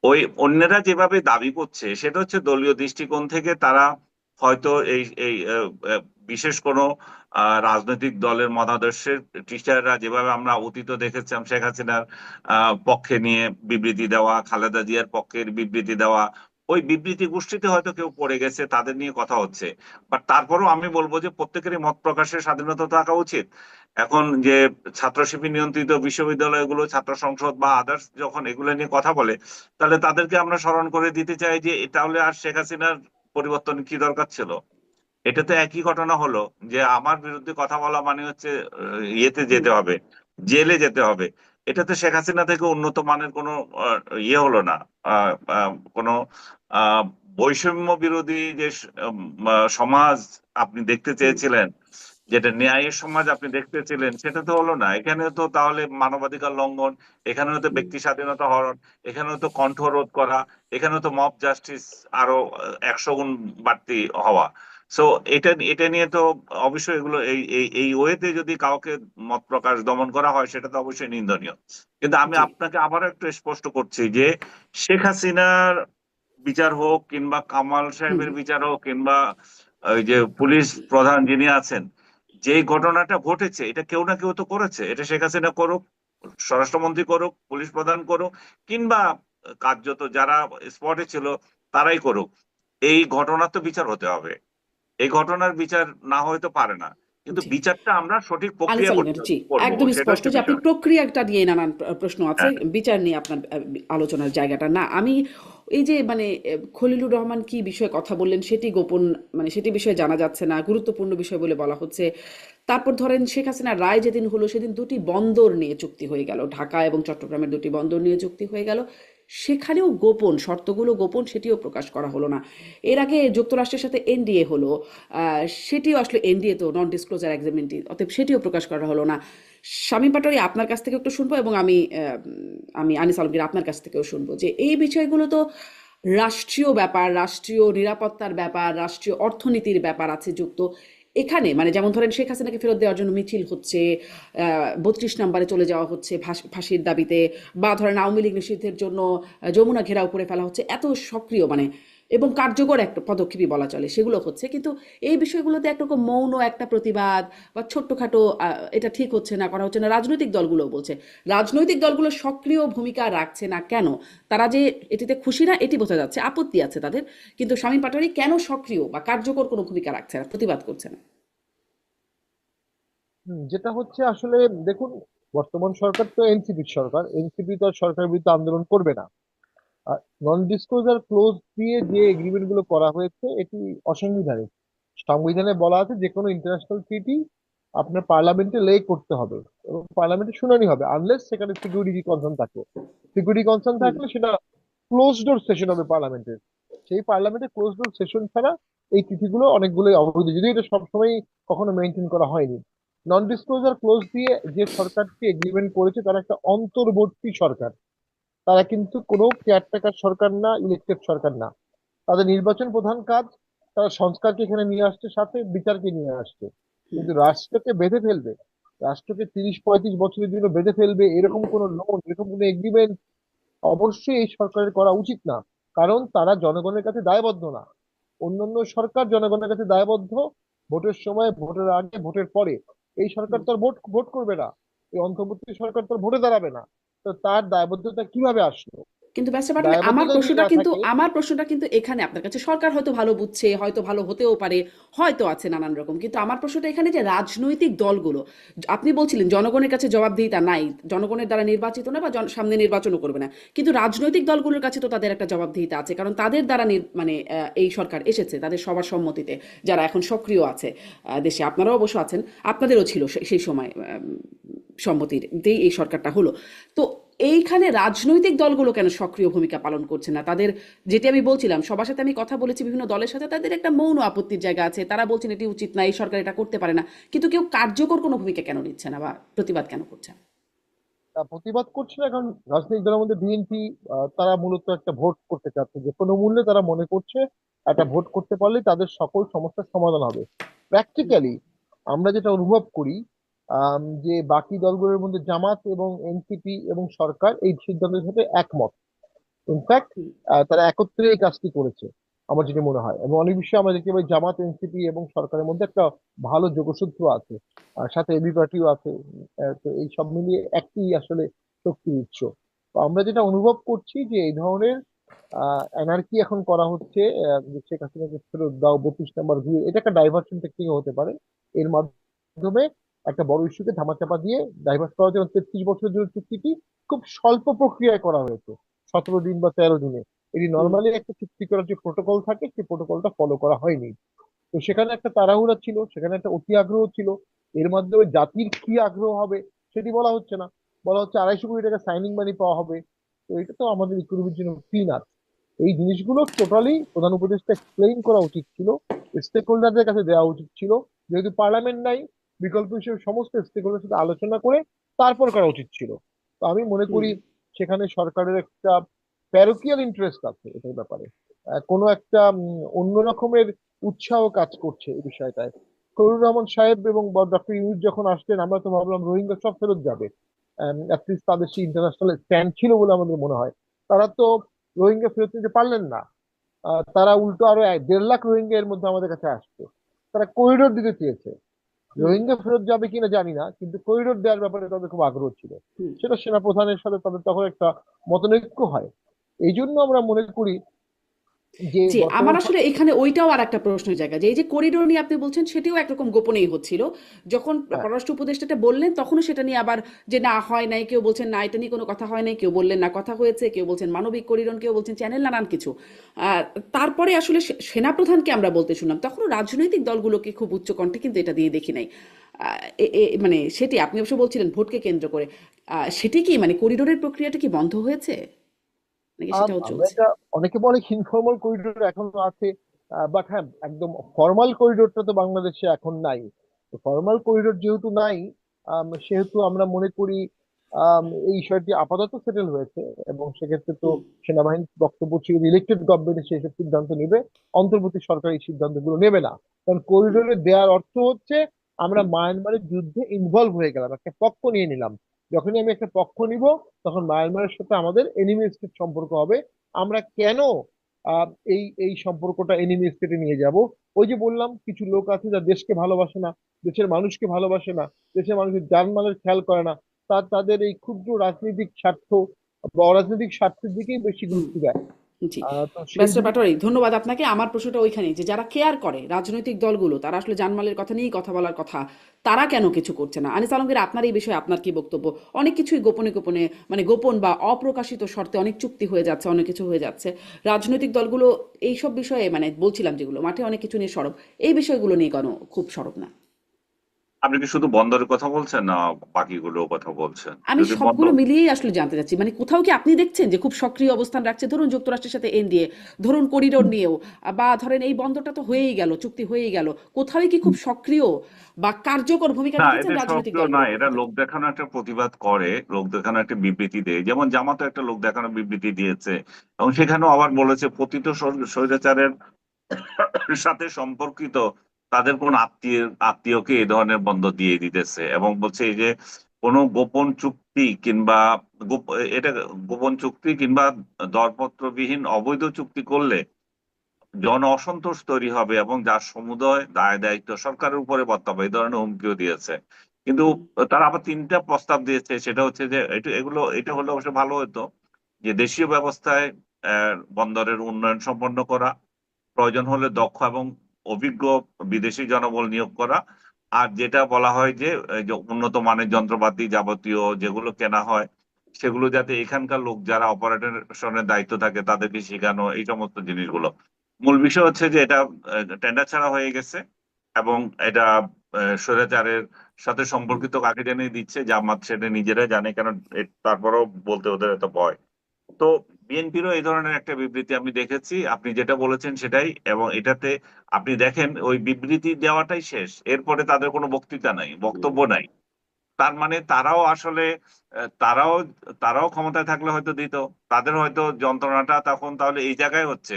ওই অন্যরা যেভাবে দাবি করছে সেটা হচ্ছে দলীয় দৃষ্টিকোণ থেকে তারা হয়তো এই এই বিশেষ কোনো রাজনৈতিক দলের মতাদর্শের টিচাররা যেভাবে আমরা অতীত দেখেছিলাম শেখ হাসিনার পক্ষে নিয়ে বিবৃতি দেওয়া, খালেদা জিয়ার পক্ষের বিবৃতি দেওয়া, ওই বিবৃতি গোষ্ঠীতে হয়তো কেউ পড়ে গেছে, তাদের নিয়ে কথা হচ্ছে। বাট তারপরেও আমি বলবো যে প্রত্যেকেরই মত প্রকাশের স্বাধীনতা থাকা উচিত। এখন যে ছাত্র শিবির নিয়ন্ত্রিত বিশ্ববিদ্যালয়গুলো, ছাত্র সংসদ বা আদার্স যখন এগুলো নিয়ে কথা বলে, তাহলে তাদেরকে আমরা স্মরণ করে দিতে চাই যে তাহলে আর শেখ হাসিনার পরিবর্তন কি দরকার ছিল? এটা তো একই ঘটনা হলো যে আমার বিরুদ্ধে কথা বলা মানে হচ্ছে ইয়েতে হুম। যেতে হবে, জেলে যেতে হবে। এটা তো শেখ হাসিনা থেকে উন্নত মানের কোনো ইয়ে হলো না। কোনো আহ, বৈষম্য বিরোধী যে সমাজ আপনি দেখতে হুম। চেয়েছিলেন, যেটা ন্যায়ের সমাজ আপনি দেখতে ছিলেন সেটা তো হলো না। এখানে তো তাহলে মানবাধিকার লঙ্ঘন, এখানেও তো ব্যক্তি স্বাধীনতা হরণ, এখানেও তো কণ্ঠরোধ করা, এখানেও তো মব জাস্টিস আরো 100 গুণ বাড়তি হওয়া। সো এটা এটা নিয়ে তো অবশ্যই এগুলো এই এই এই ওয়েতে যদি কাউকে মত প্রকাশ দমন করা হয় সেটা তো অবশ্যই নিন্দনীয়। কিন্তু আমি জি। আপনাকে আবারও একটু স্পষ্ট করছি যে শেখ হাসিনার বিচার হোক কিংবা কামাল হুম। সাহেবের বিচার হোক কিংবা ওই যে পুলিশ প্রধান যিনি আছেন, যে ঘটনাটা ঘটেছে এটা কেউ না কেউ তো করেছে। এটা শেখ হাসিনা করুক, স্বরাষ্ট্রমন্ত্রী করুক, পুলিশ প্রধান করুক, কিংবা কার্যত যারা স্পটে ছিল তারাই করুক, এই ঘটনার তো বিচার হতে হবে। এই ঘটনার বিচার না হয়তো পারে না, কিন্তু জি। বিচারটা আমরা সঠিক আলী প্রক্রিয়া সালেমের করতে জি, করবো, একদমই সেটা স্পষ্ট হচ্ছে যে আপনি বিষয়। প্রক্রিয়াটা নিয়ে নানান প্রশ্ন আছে, হ্যাঁ, বিচার নিয়ে আপনার আলোচনার জায়গাটা না। আমি এই যে মানে খলিলুর রহমান কি বিষয়ে কথা বললেন সেটি গোপন, মানে সেটি বিষয়ে জানা যাচ্ছে না, গুরুত্বপূর্ণ বিষয় বলে বলা হচ্ছে। তারপর ধরেন শেখ হাসিনার রায় যেদিন হলো সেদিন দুটি বন্দর নিয়ে চুক্তি হয়ে গেল, ঢাকা এবং চট্টগ্রামের দুটি বন্দর নিয়ে চুক্তি হয়ে গেল, সেখানেও গোপন, শর্তগুলো গোপন, সেটিও প্রকাশ করা হলো না। এর আগে যুক্তরাষ্ট্রের সাথে এনডিএ হলো, সেটিও আসলে এনডিএ তো নন ডিসক্লোজার এগ্রিমেন্টই, অতএব সেটিও প্রকাশ করা হলো না। শামীম পাটোয়ারি আপনার কাছ থেকে একটু শুনবো, এবং আমি আনিস আলমগীর আপনার কাছ থেকেও শুনবো যে এই বিষয়গুলো তো রাষ্ট্রীয় ব্যাপার, রাষ্ট্রীয় নিরাপত্তার ব্যাপার, রাষ্ট্রীয় অর্থনীতির ব্যাপার আছে যুক্ত এখানে। মানে যেমন ধরেন শেখ হাসিনাকে ফেরত দেওয়ার জন্য মিছিল হচ্ছে, 32 নম্বরে চলে যাওয়া হচ্ছে ফাঁসির দাবিতে, বা ধরেন আওয়ামী লীগ নিষিদ্ধের জন্য যমুনা ঘেরাও করে ফেলা হচ্ছে, এত সক্রিয় মানে এবং কার্যকর একটা পদক্ষেপই বলা চলে, সেগুলো হচ্ছে। কিন্তু এই বিষয়গুলোতে একরকম মৌন একটা প্রতিবাদ বা ছোট্টখাটো এটা ঠিক হচ্ছে না, করা হচ্ছে না, রাজনৈতিক দলগুলো বলছে। রাজনৈতিক দলগুলো সক্রিয় ভূমিকা রাখছে না কেন? তারা যে এটিতে খুশি না এটি বোঝা যাচ্ছে, আপত্তি আছে তাদের। কিন্তু শামীম পাটোয়ারি কেন সক্রিয় বা কার্যকর কোনো ভূমিকা রাখছে না, প্রতিবাদ করছে না? যেটা হচ্ছে আসলে, দেখুন, বর্তমান সরকার তো এনসিপির সরকার, এনসিপি তো আর সরকারের বিরুদ্ধে আন্দোলন করবে না। আর নন ডিসক্লোজার ক্লোজ দিয়ে যে এগ্রিমেন্ট গুলো করা হয়েছে এটি অসাংবিধানিক। সংবিধানে বলা আছে যে কোনো ইন্টারন্যাশনাল ট্রিটি আপনার পার্লামেন্টে লে করতে হবে এবং পার্লামেন্টে শুনানি হবে, আনলেস সেখানে সিকিউরিটি কনসার্ন থাকে। সিকিউরিটি কনসার্ন হুম। থাকলে সেটা ক্লোজ ডোর সেশন হবে পার্লামেন্টের। সেই পার্লামেন্টে ক্লোজ ডোর সেশন ছাড়া এই চিঠিগুলো অনেকগুলোই অবৈধ, যদিও এটা সবসময় কখনো মেনটেন করা হয়নি। নন ডিসক্লোজার ক্লোজ দিয়ে যে সরকারটি এগ্রিমেন্ট করেছে তারা একটা অন্তর্বর্তী সরকার। তারা কিন্তু কোনো কেয়ারটেকার সরকার না, ইলেকটেড সরকার না। তাদের নির্বাচন প্রধান কাজ। তারা সংস্কারকে এখানে নিয়ে আসছে, সাথে বিচারকে নিয়ে আসছে। হুম। কিন্তু রাষ্ট্রকে বেঁধে ফেলবে, রাষ্ট্রকে 30-35 বছরের জন্য বেঁধে ফেলবে এরকম কোনো লোন, এরকম কোনো এগ্রিমেন্ট অবশ্যই এই সরকারের করা উচিত না। কারণ তারা জনগণের কাছে দায়বদ্ধ না। অন্যান্য সরকার জনগণের কাছে দায়বদ্ধ, ভোটের সময়, ভোটের আগে, ভোটের পরে। এই সরকার হুম। তো আর ভোট ভোট করবে না, এই অন্তর্বর্তী সরকার তো আর ভোটে দাঁড়াবে না। তো তার দায়বদ্ধতা কিভাবে আসলো? কিন্তু ব্যাপারটা পাঠালে দায়বদ্ধতা যদি না থাকে, আমার প্রশ্নটা কিন্তু এখানে আপনার কাছে, সরকার হয়তো ভালো বুঝছে, হয়তো ভালো হতেও পারে, হয়তো আছে নানান রকম, কিন্তু আমার প্রশ্নটা এখানে যে রাজনৈতিক দলগুলো, আপনি বলছিলেন জনগণের কাছে জবাবদিহিতা নাই, জনগণের দ্বারা নির্বাচিত না, বা সামনে নির্বাচনও করবে না, কিন্তু রাজনৈতিক দলগুলোর কাছে তো তাদের একটা জবাবদিহিতা আছে, কারণ তাদের দ্বারা মানে এই সরকার এসেছে, তাদের সবার সম্মতিতে, যারা এখন সক্রিয় আছে দেশে, আপনারাও অবশ্য আছেন, আপনাদেরও ছিল সেই সময় সম্মতিতেই এই সরকারটা হলো। তো এইখানে রাজনৈতিক দলগুলো কেন সক্রিয় ভূমিকা পালন করছে না? তাদের, যেটি আমি বলছিলাম, সবার সাথে আমি কথা বলেছি, বিভিন্ন দলের সাথে, তাদের একটা মৌন আপত্তির জায়গা আছে, তারা বলছেন এটি উচিত না, এই সরকার এটা করতে পারে না, কিন্তু কেউ কার্যকর কোনো ভূমিকা কেন নিচ্ছে না বা প্রতিবাদ কেন করছে না? প্রতিবাদ করছে না কারণ রাজনৈতিক দলের মধ্যে বিএনপি, তারা মূলত একটা ভোট করতে চাচ্ছে, যে কোনো মূল্যে তারা মনে করছে একটা ভোট করতে পারলে তাদের সকল সমস্যার সমাধান হবে। প্র্যাকটিক্যালি আমরা যেটা অনুভব করি, যে বাকি দলগুলোর মধ্যে জামাত এবং এনসিপি এবং সরকার এই সিদ্ধান্তের সাথে একমত। ইনফ্যাক্ট হুম। তারা একত্রে এই কাজটি করেছে, আমার যেটা মনে হয়। এবং অনেক বিষয়ে আমরা দেখতে পাই জামাত, এনসিপি এবং সরকারের মধ্যে একটা ভালো যোগসূত্র আছে, আর সাথে এবি পার্টিও আছে। তো এই সব মিলিয়ে একটি আসলে শক্তির উৎস। তো আমরা যেটা অনুভব করছি যে এই ধরনের এনার্কি এখন করা হচ্ছে, যে শেখ হাসিনাকে ফেরত দাও, 32 নম্বর ভিউ, এটা একটা ডাইভার্সন টেকনিক হতে পারে। এর মাধ্যমে একটা বড় ইস্যুকে ধামাচাপা দিয়ে ডাইভার্স করার জন্য 33 বছরের জন্য চুক্তিটি খুব স্বল্প প্রক্রিয়ায় করা হয়েছে, 17 দিন বা 13 দিনে। এটি হুম। নর্মালি একটা চুক্তি করার যে প্রোটোকল থাকে সেই প্রোটোকলটা ফলো করা হয়নি। তো সেখানে একটা তাড়াহুড়া ছিল, সেখানে একটা অতি আগ্রহ ছিল। এর মাধ্যমে জাতির কি আগ্রহ হবে সেটি বলা হচ্ছে না। বলা হচ্ছে 250 কোটি টাকা সাইনিং মানি পাওয়া হবে। তো এটা তো আমাদের ইকোনমির জন্য পিনাট। এই জিনিসগুলো টোটালি প্রধান উপদেষ্টা এক্সপ্লেইন করা উচিত ছিল, স্টেক হোল্ডারদের কাছে দেওয়া উচিত ছিল। যেহেতু পার্লামেন্ট নাই, বিকল্প হিসেবে সমস্ত স্টেকহোল্ডারের সাথে আলোচনা করে তারপর করা উচিত ছিল। তো আমি মনে হুম করি সেখানে সরকারের একটা প্যারোকিয়াল ইন্টারেস্ট আছে এটার ব্যাপারে। কোনো একটা অন্য রকমের উৎসাহ কাজ করছে এই বিষয়টায়। ফজলুর রহমান সাহেব এবং ডক্টর ইউনূস যখন আসলেন আমরা তো ভাবলাম রোহিঙ্গা সব ফেরত যাবে, অ্যাটলিস্ট তাদের সেই ইন্টারন্যাশনাল স্ট্যান্ড ছিল বলে আমাদের মনে হয়। তারা তো রোহিঙ্গা ফেরত নিতে পারলেন না। তারা উল্টো আরো 1.5 লাখ রোহিঙ্গা এর মধ্যে আমাদের কাছে আসছে। তারা করিডোর দিতে চেয়েছে। হুম রোহিঙ্গা ফেরত যাবে কিনা জানি না, কিন্তু করিডোর দেওয়ার ব্যাপারে তাদের খুব আগ্রহ ছিল। হুম সেটা সেনাপ্রধানের সাথে তাদের তখন একটা মতনৈক্য হয়। এই জন্য আমরা মনে করি যে জি, আমার বর্তমান আসলে এখানে ওইটাও আর একটা প্রশ্নের জায়গা যে এই যে করিডোর নিয়ে আপনি বলছেন সেটিও একরকম গোপনেই হচ্ছিল। যখন হ্যাঁ, পররাষ্ট্র উপদেষ্টাটা বললেন তখনও সেটা নিয়ে আবার যে না হয় নাই, কেউ বলছেন না এটা নিয়ে কোনো কথা হয় নাই, কেউ বললেন না কথা হয়েছে, কেউ বলছেন মানবিক করিডোর, কেউ বলছেন চ্যানেল, নানান কিছু। আর তারপরে আসলে সেনাপ্রধানকে আমরা বলতে শুনলাম, তখনও রাজনৈতিক দলগুলোকে খুব উচ্চকণ্ঠে কিন্তু এটা দিয়ে দেখি নাই। মানে সেটি আপনি অবশ্য বলছিলেন ভোটকে কেন্দ্র করে, সেটি কি মানে করিডোরের প্রক্রিয়াটা কি বন্ধ হয়েছে নাকি সেটাও আমরা চলছে? এটা, অনেকে বলে ইনফর্মাল করিডোর এখনো আছে, বাট হ্যাঁ একদম ফর্মাল করিডোরটা তো বাংলাদেশে এখন নাই। তো ফর্মাল করিডোর যেহেতু নাই, সেহেতু আমরা মনে করি এই বিষয়টি আপাতত সেটেল হয়েছে। এবং সেক্ষেত্রে তো হুম সেনাবাহিনীর বক্তব্য ছিল ইলেক্টেড গভর্নমেন্ট সেই সব সিদ্ধান্ত নেবে, অন্তর্বর্তী সরকার এই সিদ্ধান্তগুলো নেবে না। কারণ হুম করিডোরে দেওয়ার অর্থ হচ্ছে আমরা হুম মায়ানমারের যুদ্ধে ইনভলভ হয়ে গেলাম, একটা পক্ষ নিয়ে নিলাম। যখনই আমি একটা পক্ষ নিব তখন মায়ানমারের সাথে আমাদের এনিমি স্টেট সম্পর্ক হবে। আমরা কেন আহ, এই এই সম্পর্কটা এনিমি স্টেটে নিয়ে যাব? ওই যে বললাম কিছু লোক আছে যারা দেশকে ভালোবাসে না, দেশের মানুষকে ভালোবাসে না, দেশের মানুষের জানমালের খেয়াল করে না, তাদের এই ক্ষুদ্র রাজনৈতিক স্বার্থ বা অরাজনৈতিক স্বার্থের দিকেই বেশি হুম গুরুত্ব দেয়। জি, তো সেই ব্যারিস্টার দিক পাটোয়ারি, ধন্যবাদ আপনাকে। আমার প্রশ্নটা ওইখানেই যে যারা কেয়ার করে রাজনৈতিক দলগুলো, তারা আসলে জানমালের কথা নিয়েই কথা বলার কথা, তারা কেন কিছু করছে না? আনিস আলমগীর, আপনার এই বিষয়ে আপনার কি বক্তব্য? অনেক কিছুই গোপনে গোপনে, মানে গোপন বা অপ্রকাশিত শর্তে অনেক চুক্তি হয়ে যাচ্ছে, অনেক কিছু হয়ে যাচ্ছে। রাজনৈতিক দলগুলো এইসব বিষয়ে, মানে বলছিলাম যেগুলো মাঠে অনেক কিছু নিয়ে সরব, এই বিষয়গুলো নিয়ে কেন খুব সরব না? আপনি কি শুধু বন্দরের কথা বলছেন না বাকিগুলো কথা বলছেন? আমি যদি সবগুলো বন্দর, মিলিয়েই আসলে জানতে চাচ্ছি, মানে কোথাও কি আপনি দেখছেন যে খুব সক্রিয় অবস্থান রাখছে, ধরুন যুক্তরাষ্ট্রের সাথে এনডিএ, ধরুন করিডোর নিয়েও, বা ধরেন এই বন্দরটা তো হয়েই গেল, চুক্তি হয়েই গেল, কোথাও কি খুব সক্রিয় বা কার্যকর ভূমিকা না রেখেছেন এটা রাজনৈতিক সক্রিয় না, দলগুলোর পক্ষ এটা থেকে? লোক দেখানো একটা প্রতিবাদ করে, লোক দেখানো একটা বিবৃতি দেয়, যেমন জামাতো একটা লোক দেখানো বিবৃতি দিয়েছে এবং সেখানেও আবার বলেছে পতিত স্বৈরাচারের সাথে সম্পর্কিত তাদের কোন আত্মীয়কে এই ধরনের বন্দর দিয়ে দিতেছে এবং বলছে এই যে কোনো গোপন চুক্তি কিংবা এটা গোপন চুক্তি কিংবা দরপত্রবিহীন অবৈধ চুক্তি করলে জন অসন্তোষ তৈরি হবে এবং যার সমুদয় দায় দায়িত্ব সরকারের উপরে বর্তাবে, এই ধরনের হুমকিও দিয়েছে। কিন্তু হুম তারা আবার তিনটা প্রস্তাব দিয়েছে, সেটা হচ্ছে যে এটা হলে অবশ্য ভালো হতো যে দেশীয় ব্যবস্থায় বন্দরের উন্নয়ন সম্পন্ন করা, প্রয়োজন হলে দক্ষ এবং অভিজ্ঞ বিদেশি জনবল নিয়োগ করা, আর যেটা বলা হয় যে এই যে উন্নত মানের যন্ত্রপাতি যাবতীয় যেগুলো কেনা হয় সেগুলো যাতে এখানকার লোক যারা অপারেশনের দায়িত্ব থাকে তাদেরকে শেখানো, এই সমস্ত জিনিসগুলো। মূল বিষয় হচ্ছে যে এটা টেন্ডার ছাড়া হয়ে গেছে এবং এটা স্বৈরাচারের সাথে হুম সম্পর্কিত কাকে জানিয়ে দিচ্ছে জামাত সেটা নিজেরাই জানে, কারণ তারপরেও বলতে ওদের এত ভয়। তো বিএনপিরও এই ধরনের একটা বিবৃতি আমি দেখেছি, আপনি যেটা বলেছেন সেটাই, এবং এটাতে আপনি দেখেন ওই বিবৃতি দেওয়াটাই শেষ, এরপরে তাদের কোনো বক্তৃতা নাই, হুম বক্তব্য নাই। তার মানে তারাও আসলে তারাও তারাও ক্ষমতায় থাকলে হয়তো দিত, তাদের হয়তো যন্ত্রণাটা তখন তাহলে এই জায়গায় হচ্ছে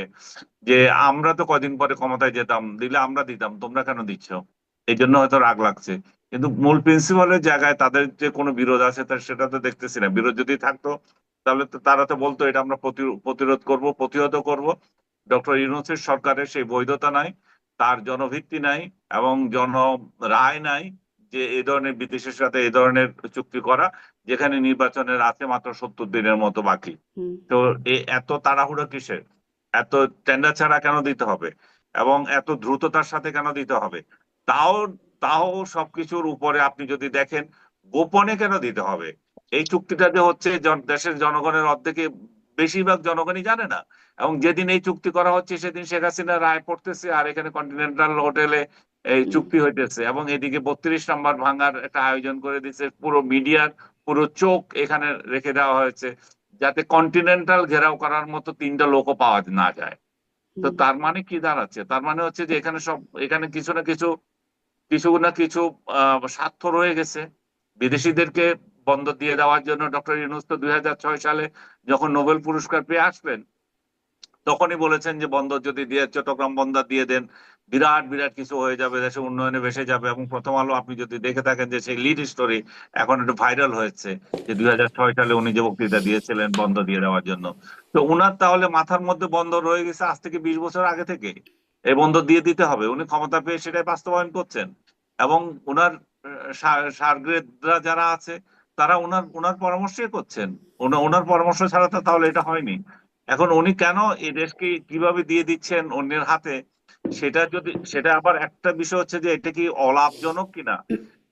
যে আমরা তো কদিন পরে ক্ষমতায় যেতাম, দিলে আমরা দিতাম, তোমরা কেন দিচ্ছ, এই জন্য হয়তো রাগ লাগছে। কিন্তু মূল প্রিন্সিপালের জায়গায় তাদের যে কোনো বিরোধ আছে সেটা তো দেখতেছি না। বিরোধ যদি থাকতো তাহলে তো তারা তো বলতো এটা আমরা প্রতিরোধ করব, প্রতিহত করব। ডক্টর ইউনূসের সরকারের সেই বৈধতা নাই, তার জনভিত্তি নাই এবং জন রায় নাই যে এই ধরনের বিদেশের সাথে এই ধরনের চুক্তি করা, যেখানে নির্বাচনের আছে মাত্র 70 দিনের মতো বাকি। হুম তো এত তাড়াহুড়ো কিসের? এত টেন্ডার ছাড়া কেন দিতে হবে এবং এত দ্রুততার সাথে কেন দিতে হবে? তাও তাও সবকিছুর উপরে আপনি যদি দেখেন গোপনে কেন দিতে হবে? এই চুক্তিটা যে হচ্ছে দেশের জনগণের অর্ধেকে বেশিরভাগ জনগণই জানে না। এবং যেদিন এই চুক্তি করা হচ্ছে সেদিন শেখ হাসিনা রায় পড়তেছে আর এখানে কন্টিনেন্টাল হোটেলে এই হুম চুক্তি হইতেছে এবং এদিকে 32 নম্বর ভাঙার একটা আয়োজন করে দিচ্ছে, পুরো মিডিয়ার পুরো চোখ এখানে রেখে দেওয়া হয়েছে যাতে কন্টিনেন্টাল ঘেরাও করার মতো তিনটা লোকও পাওয়া না যায়। তো হুম তার মানে কি দাঁড়াচ্ছে? তার মানে হচ্ছে যে এখানে কিছু না কিছু কিছু না কিছু স্বার্থ রয়ে গেছে। বিদেশিদেরকে বন্দর দিয়ে দেওয়ার জন্য ডক্টর ইউনূস তো 2006 সালে যখন নোবেল পুরস্কার পেয়ে আসলেন, তখনই বলেছেন যে বন্দর যদি দিয়ে চট্টগ্রাম বন্দর দিয়ে দেন, বিরাট বিরাট কিছু হয়ে যাবে, দেশে উন্নয়নে ভেসে যাবে। এবং প্রথম আলো আপনি যদি দেখে থাকেন যে সেই লিড স্টোরি এখন একটু ভাইরাল হয়েছে, যে 2006 সালে উনি যে বক্তৃতা দিয়েছিলেন বন্দর দিয়ে দেওয়ার জন্য। তো উনার তাহলে মাথার মধ্যে বন্দর রয়ে গেছে আজ থেকে 20 বছর আগে থেকে, এই বন্দর দিয়ে দিতে হবে। উনি ক্ষমতা পেয়ে সেটাই বাস্তবায়ন করছেন। এবং উনার সারগ্রেদরা যারা আছে তারা উনার উনার পরামর্শই করছেন। ওনার পরামর্শ ছাড়া তো তাহলে এটা হয়নি। এখন উনি কেন এই দেশকে কিভাবে দিয়ে দিচ্ছেন অন্যের হাতে, সেটা আবার একটা বিষয় হচ্ছে যে এটা কি অলাভজনক কিনা,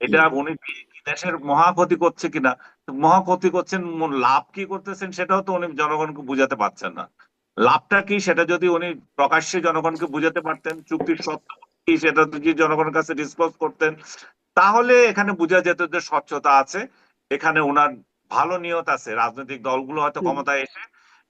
এটা উনি দিয়ে কি দেশের মহা ক্ষতি করছে কিনা। তো মহা ক্ষতি করছেন, লাভ কি করতেছেন সেটাও তো উনি জনগণকে বুঝাতে পারছেন না। লাভটা কি সেটা যদি উনি প্রকাশ্যে জনগণকে বুঝাতে পারতেন, চুক্তির শর্ত কি সেটা যদি জনগণের কাছে ডিসক্লোজ করতেন, তাহলে এখানে বোঝা যেত যে স্বচ্ছতা আছে, এখানে ওনার ভালো নিয়ত আছে। রাজনৈতিক দলগুলো হয়তো ক্ষমতায় এসে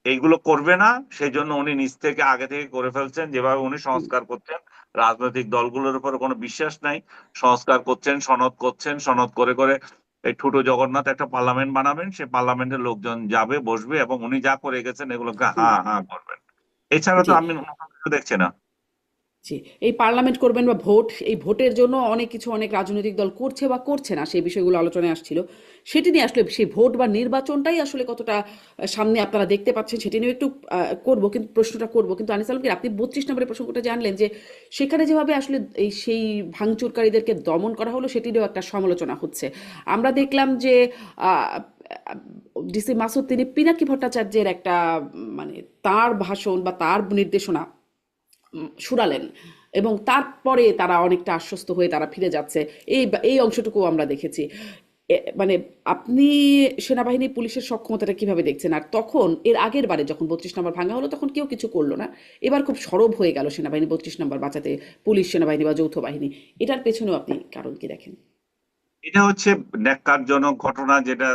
এইগুলো করবে না, সেই জন্য উনি নিজ থেকে আগে থেকে করে ফেলছেন। যেভাবে উনি সংস্কার করছেন, রাজনৈতিক দলগুলোর উপর কোনো বিশ্বাস নাই, সংস্কার করছেন, সনদ করছেন, সনদ করে করে এই ঠুটো জগন্নাথ একটা পার্লামেন্ট বানাবেন, সে পার্লামেন্টের লোকজন যাবে বসবে এবং উনি যা করে গেছেন এগুলোকে হা হা করবেন। এছাড়া তো জি, আমি অন্য কিছু দেখছি না। জি। এই পার্লামেন্ট করবেন বা ভোট, এই ভোটের জন্য অনেক কিছু অনেক রাজনৈতিক দল করছে বা করছে না, সেই বিষয়গুলো আলোচনায় আসছিল। সেটি নিয়ে আসলে সেই ভোট বা নির্বাচনটাই আসলে কতটা সামনে আপনারা দেখতে পাচ্ছেন সেটি নিয়ে একটু করবো, কিন্তু প্রশ্নটা করবো। কিন্তু আনিস আলমগীর, আপনি 32 নম্বরের প্রসঙ্গটা জানলেন যে সেখানে যেভাবে আসলে সেই ভাঙচুরকারীদেরকে দমন করা হলো সেটিরও একটা সমালোচনা হচ্ছে। আমরা দেখলাম যে ডিসি মাসুদ তিনি পিনাকি ভট্টাচার্যের একটা মানে তার ভাষণ বা তার নির্দেশনা শুনালেন, এবং তারপরে তারা অনেকটা আশ্বস্ত হয়ে তারা ফিরে যাচ্ছে। এই অংশটুকু আমরা দেখেছি। মানে আপনি সেনাবাহিনী পুলিশের সক্ষমতাটা কিভাবে দেখছেন? আর তখন এর আগের বারে যখন 32 নম্বর ভাঙা হলো তখন কেউ কিছু করলো না, এবার খুব সরব হয়ে গেল সেনাবাহিনী 32 নম্বর বাঁচাতে, পুলিশ সেনাবাহিনী বা যৌথ বাহিনী। এটার পেছনেও আপনি কারণ কি দেখেন? এটা হচ্ছে ন্যাক্কারজনক ঘটনা, যেটা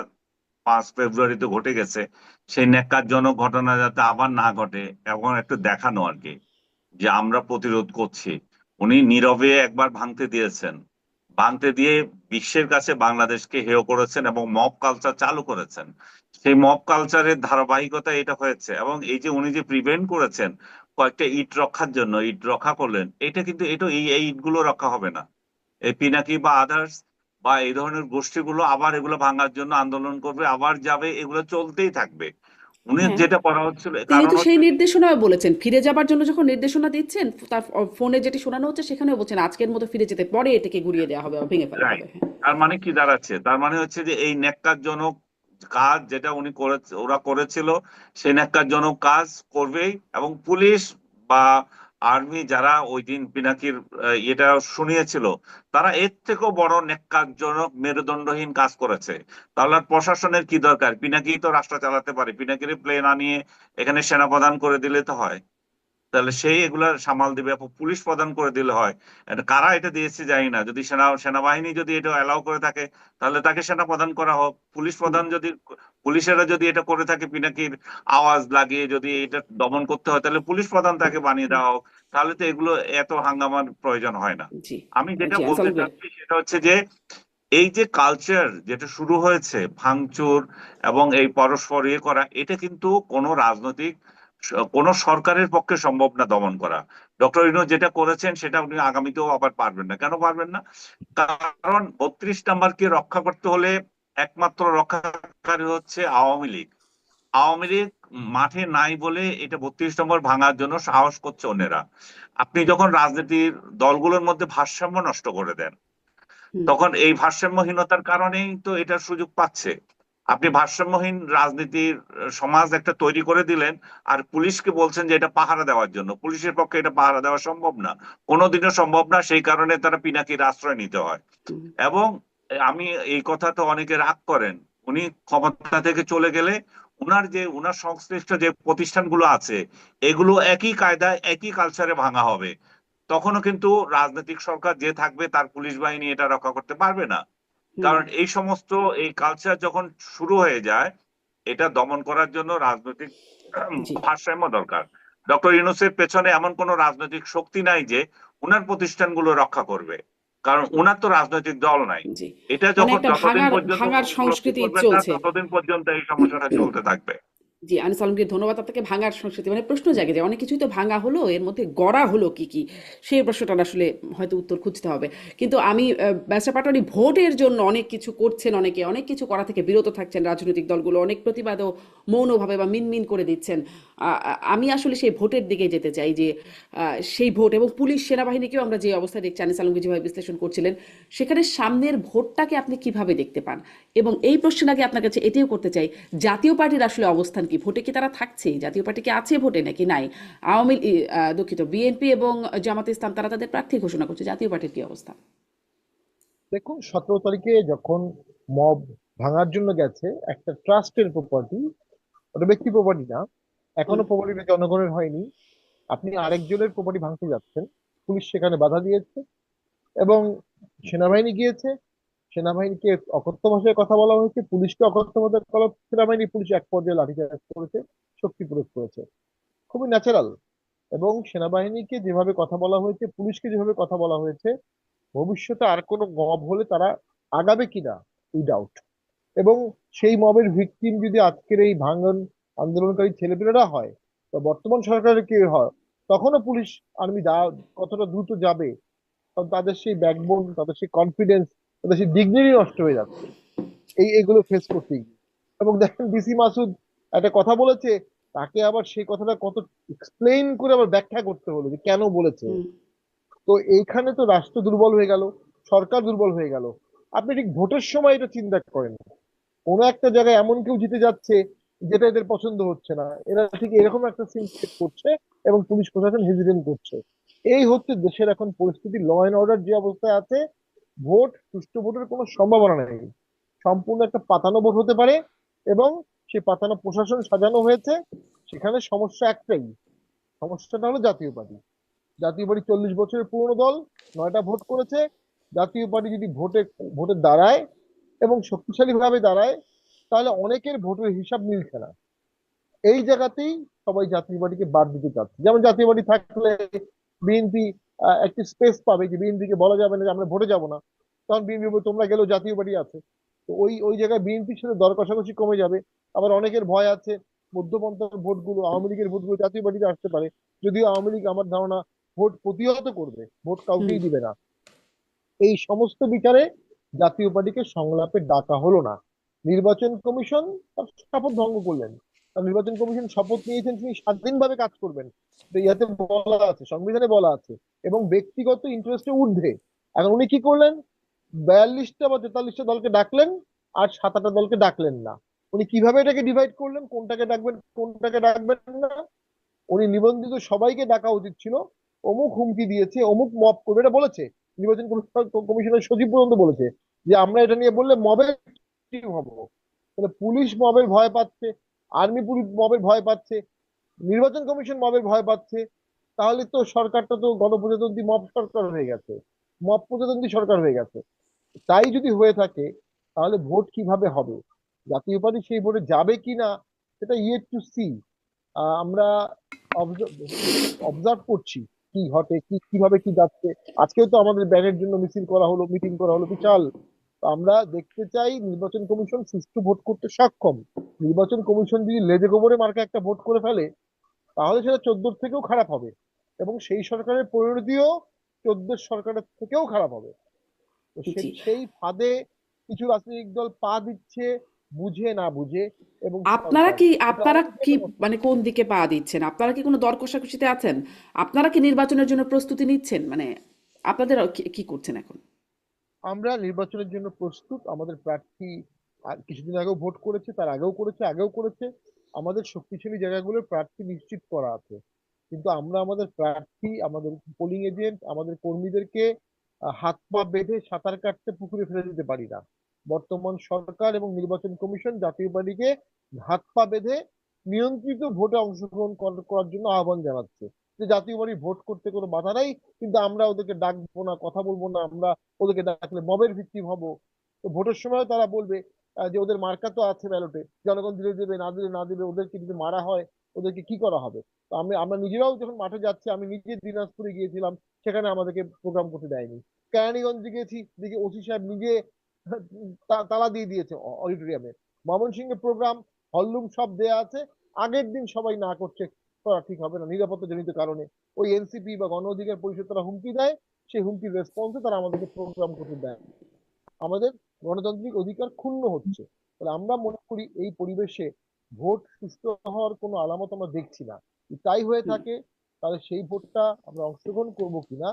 5 ফেব্রুয়ারিতে ঘটে গেছে। সেই ন্যাক্কারজনক ঘটনা যাতে আবার না ঘটে এবং একটু দেখানো আর কি, যে আমরা প্রতিরোধ করছি। উনি নীরবে একবার ভাঙতে দিয়েছেন, ভাঙতে দিয়ে বিশ্বের কাছে বাংলাদেশকে হেয় করেছেন এবং মব কালচার চালু করেছেন। সেই মব কালচারের ধারাবাহিকতা এটা হয়েছে। এবং এই যে উনি যে প্রিভেন্ট করেছেন কয়েকটা ইট রক্ষার জন্য, ইট রক্ষা করলেন, এটা কিন্তু এটা এই ইটগুলো রক্ষা হবে না। এই পিনাকি বা আদার্স বা এই ধরনের গোষ্ঠীগুলো আবার এগুলো ভাঙার জন্য আন্দোলন করবে, আবার যাবে, এগুলো চলতেই থাকবে। উনি হ্যাঁ, যেটা করা হচ্ছিল তিনি কারণ তো সেই হচ্ছে, নির্দেশনাও বলেছেন, ফিরে যাবার জন্য যখন নির্দেশনা দিচ্ছেন তার ফোনে যেটি শোনানো হচ্ছে সেখানেও বলছেন আজকের মতো ফিরে যেতে, পরে এটাকে গুড়িয়ে দেওয়া হবে বা ভেঙে ফেলা হবে। রাইট, হ্যাঁ। তার মানে কি দাঁড়াচ্ছে, তার মানে হচ্ছে যে এই ন্যাক্কারজনক কাজ যেটা উনি করেছে, ওরা করেছিল, সেই ন্যাক্কারজনক কাজ করবেই। এবং পুলিশ বা আর্মি যারা ওই দিন পিনাকির এটা শুনিয়েছিল, তারা এর থেকেও বড় ন্যাক্কারজনক মেরুদণ্ডহীন কাজ করেছে। তাহলে আর প্রশাসনের কি দরকার? পিনাকি তো রাষ্ট্র চালাতে পারে, পিনাকির প্লেন আনিয়ে এখানে সেনাপ্রধান করে দিলে তো হয়। তাহলে সেই এগুলা সামাল দিবে, পুলিশ প্রদান করে দিলে হয়। এটা কারা এটা দিয়েছে জানি না, যদি সেনাবাহিনী যদি এটা অ্যালাউ করে থাকে তাহলে তাকে সেনা প্রদান করা হোক। পুলিশ হুম, প্রধান যদি, পুলিশেরা যদি এটা করে থাকে পিনাকির আওয়াজ লাগিয়ে যদি এটা দমন করতে হয়, তাহলে পুলিশ প্রধান তাকে বানিয়ে হুম, দেওয়া হোক। তাহলে তো এগুলো এত হাঙ্গামার প্রয়োজন হয় না। জি, আমি যেটা জি, বলতে আনসার। চাচ্ছি সেটা হচ্ছে যে এই যে কালচার যেটা শুরু হয়েছে ভাঙচুর এবং এই পরস্পর ইয়ে করা, এটা কিন্তু কোনো রাজনৈতিক কোন সরকারের পক্ষে সম্ভব না দমন করা। ডক্টর ইউনূস যেটা করেছেন সেটা উনি আগামীতেও আবার পারবেন না। কেন পারবেন না? কারণ 32 নম্বরকে রক্ষা করতে হলে একমাত্র রক্ষাকারী হচ্ছে আওয়ামী লীগ। আওয়ামী লীগ মাঠে নাই বলে এটা 32 নম্বর ভাঙার জন্য সাহস করছে অন্যেরা। আপনি যখন রাজনীতির দলগুলোর মধ্যে ভারসাম্য নষ্ট করে দেন, হুম, তখন এই ভারসাম্যহীনতার কারণেই তো এটার সুযোগ পাচ্ছে। আপনি ভারসাম্যহীন রাজনীতির সমাজ একটা তৈরি করে দিলেন, আর পুলিশকে বলছেন যে এটা পাহারা দেওয়ার জন্য। পুলিশের পক্ষে এটা পাহারা দেওয়া সম্ভব না, কোনোদিনও সম্ভব না। সেই কারণে তারা পিনাকির আশ্রয় নিতে হয়। হুম, এবং আমি এই কথা তো অনেকে রাগ করেন, উনি ক্ষমতা থেকে চলে গেলে উনার সংশ্লিষ্ট যে প্রতিষ্ঠানগুলো আছে এগুলো একই কায়দায় একই কালচারে ভাঙা হবে। তখনও কিন্তু রাজনৈতিক সরকার যে থাকবে তার পুলিশ বাহিনী এটা রক্ষা করতে পারবে না। হুম, কারণ এই সমস্ত এই কালচার যখন শুরু হয়ে যায়, এটা দমন করার জন্য রাজনৈতিক জি, ভারসাম্য দরকার। ডক্টর ইউনূসের পেছনে এমন কোন রাজনৈতিক শক্তি নাই যে উনার প্রতিষ্ঠানগুলো রক্ষা করবে। কারণ ওনার তো রাজনৈতিক দল নাই। জি, এটা মানে যখন একটা যতদিন ভাঙার পর্যন্ত ভাঙার উপলব্ধি সংস্কৃতি করবেন না চলছে। ততদিন পর্যন্ত এই সমস্যাটা চলতে থাকবে। জি, আনিস আলমগীর, ধন্যবাদ আপনাকে। ভাঙার সংস্কৃতি মানে প্রশ্ন জাগে যে অনেক কিছুই তো ভাঙা হলো, এর মধ্যে গড়া হলো কি কি, সেই প্রশ্নটার আসলে হয়তো উত্তর খুঁজতে হবে। কিন্তু আমি ব্যারিস্টার পাটোয়ারি, ভোটের জন্য অনেক কিছু করছেন, অনেকে অনেক কিছু করা থেকে বিরত থাকছেন, রাজনৈতিক দলগুলো অনেক প্রতিবাদও মৌনভাবে বা মিনমিন করে দিচ্ছেন। আমি আসলে সেই ভোটের দিকে যেতে চাই যে সেই ভোট এবং পুলিশ সেনাবাহিনীকেও আমরা যে অবস্থায় দেখছি, আনিস আলমগীর যেভাবে বিশ্লেষণ করছিলেন, সেখানে সামনের ভোটটাকে আপনি কিভাবে দেখতে পান? এবং এই প্রশ্নের আগে আপনার কাছে এটিও করতে চাই, জাতীয় পার্টির আসলে অবস্থান কি? ভোটে কি তারা থাকছে? জাতীয় পার্টি কি আছে ভোটে নাকি নাই? দুঃখিত, বিএনপি এবং জামাতে ইসলাম তারা তাদের প্রার্থী ঘোষণা করছে, জাতীয় পার্টির কি অবস্থা? দেখুন, 17 তারিখে যখন মব ভাঙার জন্য গেছে, একটা ট্রাস্টের প্রপার্টি, ওটা ব্যক্তি প্রপার্টি না, হুম, এখনো প্রপার্টিটা জনগণের হয়নি। আপনি আরেকজনের প্রপার্টি ভাঙতে যাচ্ছেন, পুলিশ সেখানে বাধা দিয়েছে এবং সেনাবাহিনী গিয়েছে। সেনাবাহিনীকে অকথ্য ভাষায় কথা বলা হয়েছে, পুলিশকে অকথ্য ভাষায় কথা বলা, সেনাবাহিনী পুলিশ এক পর্যায়ে লাঠিচার্জ করেছে, শক্তি প্রয়োগ করেছে। খুবই ন্যাচারাল। এবং সেনাবাহিনীকে যেভাবে কথা বলা হয়েছে, পুলিশকে যেভাবে কথা বলা হয়েছে, ভবিষ্যতে আর কোনো মব হলে তারা আগাবে কিনা এই ডাউট। এবং সেই মবের ভিকটিম যদি আজকের এই ভাঙন আন্দোলনকারী ছেলেপেলেরা হয়, তো বর্তমান সরকারের কি হয়, তখনও পুলিশ আর্মি কতটা দ্রুত যাবে? কারণ তাদের সেই ব্যাকবোন, তাদের সেই কনফিডেন্স, তাদের সেই ডিগনিটি নষ্ট হয়ে যাচ্ছে এগুলো ফেস করতে গিয়ে। এবং দেখেন ডিসি মাসুদ একটা কথা বলেছে, তাকে আবার সেই কথাটা কত এক্সপ্লেইন করে আবার ব্যাখ্যা করতে হলো যে কেন বলেছে। হুম, তো এইখানে তো রাষ্ট্র দুর্বল হয়ে গেল, সরকার দুর্বল হয়ে গেল। আপনি ঠিক ভোটের সময় এটা চিন্তা করেন, কোনো একটা জায়গায় এমন কেউ জিতে যাচ্ছে যেটা এদের পছন্দ হচ্ছে না, এরা ঠিক এরকম একটা সিন ক্রিয়েট করছে এবং পুলিশ প্রশাসন হেজিটেন্ট করছে। এই হচ্ছে দেশের এখন পরিস্থিতি। ল অ্যান্ড অর্ডার যে অবস্থায় আছে, ভোট, সুষ্ঠু ভোটের কোনো সম্ভাবনা নেই। সম্পূর্ণ একটা পাতানো ভোট হতে পারে এবং সেই পাতানো প্রশাসন সাজানো হয়েছে। সেখানে সমস্যা একটাই, সমস্যাটা হলো জাতীয় পার্টি। জাতীয় পার্টি 40 বছরের পুরনো দল, 9টা ভোট করেছে। জাতীয় পার্টি যদি ভোটে ভোটে দাঁড়ায় এবং শক্তিশালী ভাবে দাঁড়ায়, তাহলে অনেকের ভোটের হিসাব মিলছে না। এই জায়গাতেই সবাই জাতীয় পার্টিকে বাদ দিতে চাচ্ছে। যেমন জাতীয় পার্টি থাকলে বিএনপি একটি স্পেস পাবে, যে বিএনপি কে বলা যাবে না যে আমরা ভোটে যাব না, তখন বিএনপি বলবে তোমরা গেলেও জাতীয় পার্টি আছে। তো ওই ওই জায়গায় বিএনপির সাথে দর কষাকষি কমে যাবে। আবার অনেকের ভয় আছে মধ্যপন্থার ভোটগুলো, আওয়ামী লীগের ভোটগুলো জাতীয় পার্টিতে আসতে পারে। যদিও আওয়ামী লীগ আমার ধারণা ভোট প্রতিহত করবে, ভোট হুম, কাউকেই দিবে না। এই সমস্ত বিচারে জাতীয় পার্টিকে সংলাপে ডাকা হলো না। নির্বাচন কমিশন তার শপথ ভঙ্গ করলেন। কারণ নির্বাচন কমিশন শপথ নিয়েছেন তিনি স্বাধীনভাবে কাজ করবেন, তো ইয়াতে বলা আছে, সংবিধানে বলা আছে, এবং ব্যক্তিগত ইন্টারেস্টে ঊর্ধ্বে। এখন উনি কি করলেন? 42টা বা 43টা দলকে ডাকলেন, আর 7-8টা দলকে ডাকলেন না। উনি কিভাবে এটাকে ডিভাইড করলেন, কোনটাকে ডাকবেন কোনটাকে ডাকবেন না? উনি নিবন্ধিত সবাইকে ডাকা উচিত ছিল। অমুক হুমকি দিয়েছে, অমুক মব করবে, এটা বলেছে নির্বাচন কমিশনের সচিব পর্যন্ত বলেছে যে আমরা এটা নিয়ে বললে মবের হব। তাহলে পুলিশ মবের ভয় পাচ্ছে, আর্মি পুলিশ মবের ভয় পাচ্ছে, নির্বাচন কমিশন মবের ভয় পাচ্ছে। তাহলে তো সরকারটা তো গণপ্রজাতন্ত্রী মব সরকার হয়ে গেছে, মব প্রজাতন্ত্রী সরকার হয়ে গেছে। তাই যদি হয়ে থাকে, তাহলে ভোট কিভাবে হবে? জাতীয় পার্টি সেই ভোটে যাবে কিনা, সেটা ইয়েট টু সি। আমরা অবজার্ভ করছি কি ঘটে, কিভাবে কি যাচ্ছে। আজকেও তো আমাদের ব্যানের জন্য মিছিল করা হলো, মিটিং করা হলো বিশাল। তো আমরা দেখতে চাই নির্বাচন কমিশন সুষ্ঠু ভোট করতে সক্ষম। নির্বাচন কমিশন যদি লেজে গোবরে মার্কা একটা ভোট করে ফেলে, তাহলে সেটা 14 থেকেও খারাপ হবে এবং সেই সরকারের পরিণতিও 14 সরকারের থেকেও খারাপ হবে। তো জি। সেই ফাঁদে কিছু রাজনৈতিক দল পা দিচ্ছে, বুঝে না বুঝে। এবং আপনারা সরকার, কি এটা আপনারা অনেক কি জায়গায় নষ্ট মানে কোন দিকে পা দিচ্ছেন? আপনারা কি কোনো দর কষাকষিতে আছেন? আপনারা কি নির্বাচনের জন্য প্রস্তুতি নিচ্ছেন? মানে আপনাদের কি কি করছেন এখন? আমরা নির্বাচনের জন্য প্রস্তুত। আমাদের প্রার্থী কিছুদিন আগেও ভোট করেছে, তার আগেও করেছে, আগেও করেছে। আমাদের শক্তিশালী জায়গাগুলোর প্রার্থী নিশ্চিত করা আছে। কিন্তু আমরা আমাদের প্রার্থী, আমাদের পোলিং এজেন্ট, আমাদের কর্মীদেরকে হাত পা বেঁধে সাঁতার কাটতে পুকুরে ফেলে দিতে পারি না। বর্তমান সরকার এবং নির্বাচন কমিশন জাতীয় পার্টিকে হাত পা বেঁধে নিয়ন্ত্রিত ভোটে অংশগ্রহণ করার জন্য আহ্বান জানাচ্ছে। যে জাতীয় পার্টি ভোট করতে কোনো বাধা নাই, কিন্তু আমরা ওদেরকে ডাকবো না, কথা বলবো না, আমরা ওদেরকে ডাকলে মবের ভিত্তিম হব। তো ভোটের সময় তারা বলবে যে ওদের মার্কা তো আছে ব্যালটে, জনগণ দিলে দেবে, না দিলে না দিবে, ওদেরকে যদি মারা হয় ওদেরকে কি করা হবে? তো আমরা নিজেরাও যখন মাঠে যাচ্ছি, আমি নিজে দিনাজপুরে গিয়েছিলাম, সেখানে আমাদেরকে প্রোগ্রাম করতে দেয়নি। কেরানীগঞ্জে গেছি, দেখি ওসি সাহেব নিজে তালা দিয়ে দিয়েছে অডিটোরিয়ামে। ময়মনসিংহে প্রোগ্রাম, হলরুম সব দেয়া আছে, আগের দিন সবাই না করছে, করা ঠিক হবে না নিরাপত্তা জনিত কারণে। ওই এনসিপি বা গণ অধিকার পরিষদ তারা হুমকি দেয়, সেই হুমকির রেসপন্সে তারা আমাদেরকে প্রোগ্রাম করতে দেয়। আমাদের গণতান্ত্রিক অধিকার ক্ষুণ্ণ হচ্ছে। তাহলে আমরা মনে করি এই পরিবেশে ভোট সুষ্ঠু হওয়ার কোনো আলামত আমরা দেখছি না। যদি তাই হয়ে হুম, থাকে তাহলে সেই ভোটটা আমরা অংশগ্রহণ করব কিনা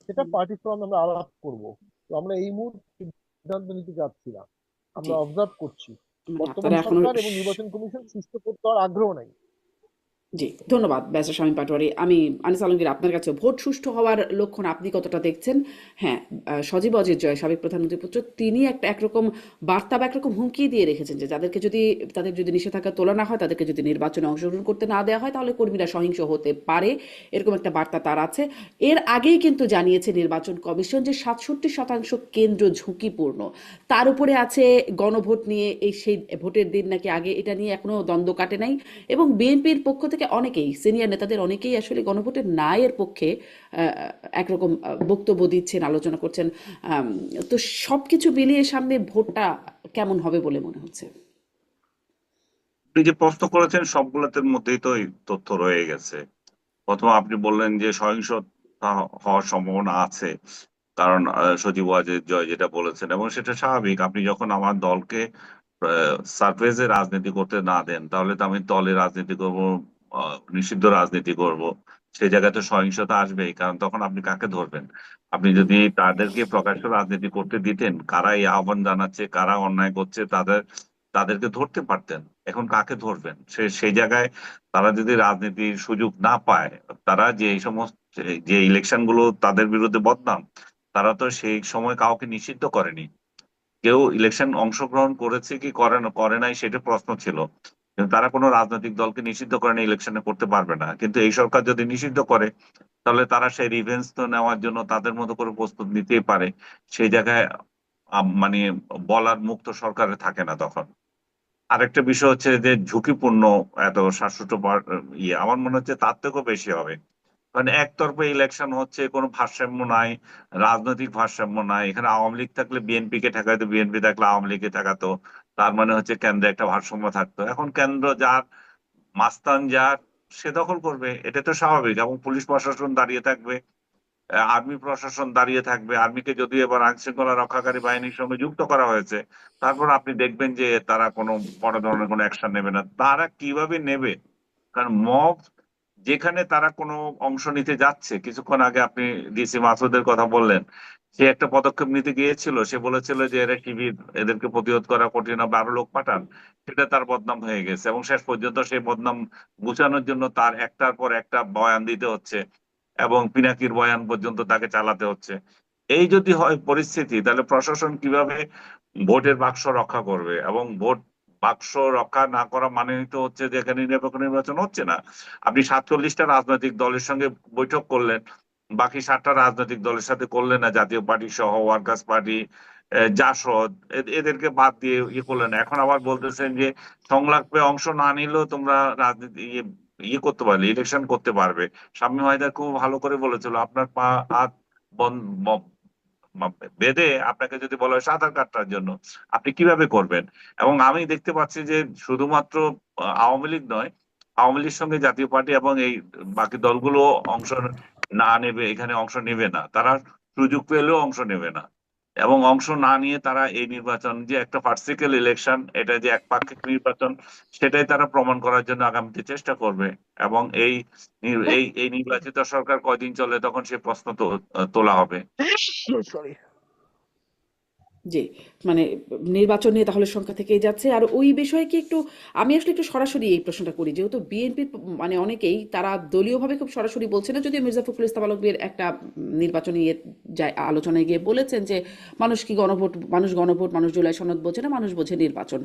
সেটা হুম, পার্টি ফ্রম আমরা আলাপ করব। তো আমরা এই মুহূর্তে সিদ্ধান্ত নিতে যাচ্ছি না, জি, আমরা অবজার্ভ করছি। মানে বর্তমান আপনারা এখনো সরকার এবং নির্বাচন কমিশন সুস্থ করতে হওয়ার আগ্রহ নাই। জি, ধন্যবাদ ব্যারিস্টার শামীম পাটোয়ারি। আমি আনিস আলমগীর আপনার কাছে ভোট সুষ্ঠু হওয়ার লক্ষণ আপনি কতটা দেখছেন? হ্যাঁ, সজীব অজিত জয় সাবেক প্রধানমন্ত্রীর পুত্র তিনি একটা একরকম বার্তা বা একরকম হুমকি দিয়ে রেখেছেন যে তাদের যদি নিষেধাজ্ঞা তোলা না হয়, তাদেরকে যদি নির্বাচনে অংশগ্রহণ করতে না দেওয়া হয় তাহলে কর্মীরা সহিংস হতে পারে, এরকম একটা বার্তা তার আছে। এর আগেই কিন্তু জানিয়েছে নির্বাচন কমিশন যে 67% কেন্দ্র ঝুঁকিপূর্ণ। তার উপরে আছে গণভোট নিয়ে সেই ভোটের দিন নাকি আগে, এটা নিয়ে এখনো দ্বন্দ্ব কাটে নাই। এবং বিএনপির পক্ষ থেকে অনেকেই সিনিয়র নেতাদের অনেকেই আসলে গণভোটের না এর পক্ষে একরকম বক্তব্য দিচ্ছেন, আলোচনা করছেন। আম, তো সবকিছু মিলিয়ে সামনে ভোটটা কেমন হবে বলে মনে হচ্ছে? আপনি যে প্রশ্ন করেছেন সবগুলোতে মধ্যেই তো এই তথ্য রয়ে গেছে। প্রথম আপনি বললেন যে সহিংসতা হওয়ার সম্ভাবনা আছে, কারণ সজীব ওয়াজেদ জয় যেটা বলেছেন, এবং সেটা স্বাভাবিক। আপনি যখন আমার দলকে সারফেসে রাজনীতি করতে না দেন, তাহলে তো আমি দলে রাজনীতি করব, নিষিদ্ধ রাজনীতি করব, সেই জায়গায় তো সহিংসতা আসবেই। কারণ তখন আপনি কাকে ধরবেন? আপনি যদি তাদেরকে প্রকাশ্য রাজনীতি করতে দিতেন, কারা এই আহ্বান জানাচ্ছে, কারা অন্যায় করছে, তাদেরকে ধরতে পারতেন। এখন কাকে ধরবেন? সেই জায়গায় তারা যদি রাজনীতির সুযোগ না পায়, তারা যে এই সমস্ত যে ইলেকশন গুলো তাদের বিরুদ্ধে বদনাম, তারা তো সেই সময় কাউকে নিষিদ্ধ করেনি। কেউ ইলেকশন অংশগ্রহণ করেছে কি করে নাই সেটা প্রশ্ন ছিল, কিন্তু তারা কোনো রাজনৈতিক দলকে নিষিদ্ধ করেনি ইলেকশনে করতে পারবে না। কিন্তু এই সরকার যদি নিষিদ্ধ করে, তাহলে তারা সেই রিভেঞ্জ তো নেওয়ার জন্য তাদের মতো করে প্রস্তুত নিতেই পারে। সেই জায়গায় মানে বলার মুখ তো সরকারের থাকে না তখন। আরেকটা বিষয় হচ্ছে যে ঝুঁকিপূর্ণ, এত শাশ্বত আমার মনে হচ্ছে তার থেকেও বেশি হবে। কারণ একতরফা ইলেকশন হচ্ছে, কোনো ভারসাম্য নাই, রাজনৈতিক ভারসাম্য নাই। এখানে আওয়ামী লীগ থাকলে বিএনপি কে ঠেকাইতো, বিএনপি থাকলে আওয়ামী লীগকে ঠেকাতো। তার মানে হচ্ছে কেন্দ্রে একটা ভারসাম্য থাকতো। এখন কেন্দ্র যার, মাস্তান যার, সে দখল করবে, এটা তো স্বাভাবিক। এবং পুলিশ প্রশাসন দাঁড়িয়ে থাকবে, আর্মি প্রশাসন দাঁড়িয়ে থাকবে। আর্মিকে যদিও এবার আইন শৃঙ্খলা রক্ষাকারী বাহিনীর সঙ্গে যুক্ত করা হয়েছে, তারপর আপনি দেখবেন যে তারা কোনো বড় ধরনের কোনো অ্যাকশন নেবে না। তারা কিভাবে নেবে? কারণ মব যেখানে তারা কোনো অংশ নিতে যাচ্ছে, কিছুক্ষণ আগে আপনি ডিসি মাসুদের কথা বললেন, সে একটা পদক্ষেপ নিতে গিয়েছিল, সে বলেছিল যে এরা শিবির, এদেরকে প্রতিরোধ করা কঠিন হবে, আরো লোক পাঠান। সেটা তার বদনাম হয়ে গেছে, এবং শেষ পর্যন্ত সেই বদনাম গুছানোর জন্য তার একটার পর একটা বয়ান দিতে হচ্ছে, এবং পিনাকির বয়ান পর্যন্ত তাকে চালাতে হচ্ছে। এই যদি হয় পরিস্থিতি, তাহলে প্রশাসন কিভাবে ভোটের বাক্স রক্ষা করবে? এবং ভোট বাক্স রক্ষা না করা মানে তো হচ্ছে যে এখানে নিরপেক্ষ নির্বাচন হচ্ছে না। আপনি 47টা রাজনৈতিক দলের সঙ্গে বৈঠক করলেন, বাকি 7টা রাজনৈতিক দলের সাথে করলেন না, জাতীয় পার্টি সহ, ওয়ার্কার্স পার্টি, জাসদ, এদেরকে বাদ দিয়ে ইয়ে করলেন। এখন আবার বলতেছেন যে সংলাপে অংশ না নিলেও তোমরা রাজনীতি ইয়ে করতে পারবে, ইলেকশন করতে পারবে। শামীম হায়দার খুব ভালো করে বলেছিল, আপনার পা হাত বেঁধে আপনাকে যদি বলা হয় সাঁতার কাটার জন্য, আপনি কিভাবে করবেন? এবং আমি দেখতে পাচ্ছি যে শুধুমাত্র আওয়ামী লীগ নয়, আওয়ামী লীগের সঙ্গে জাতীয় পার্টি এবং এই বাকি দলগুলো অংশ না নেবে, এখানে অংশ নেবে না। তারা সুযোগ পেলেও অংশ নেবে না। এবং অংশ না নিয়ে তারা এই নির্বাচন যে একটা ফার্সিক্যাল ইলেকশন, এটা যে একপাক্ষিক নির্বাচন, সেটাই তারা প্রমাণ করার জন্য আগামীতে চেষ্টা করবে। এবং এই নির্বাচিত সরকার কয়দিন চলে, তখন সে প্রশ্ন তো তোলা হবে। সরি। জি, মানে নির্বাচন নিয়ে তাহলে সংখ্যা থেকেই যাচ্ছে। আর ওই বিষয়ে কি একটু, আমি আসলে একটু সরাসরি এই প্রশ্নটা করি, যেহেতু বিএনপির মানে অনেকেই তারা দলীয়ভাবে খুব সরাসরি বলছে না, যদিও মির্জা ফখরুল ইসলাম আলমগীর একটা নির্বাচনী যায় আলোচনায় গিয়ে বলেছেন যে মানুষ জুলাই সনদ বোঝে না, মানুষ বোঝে নির্বাচন।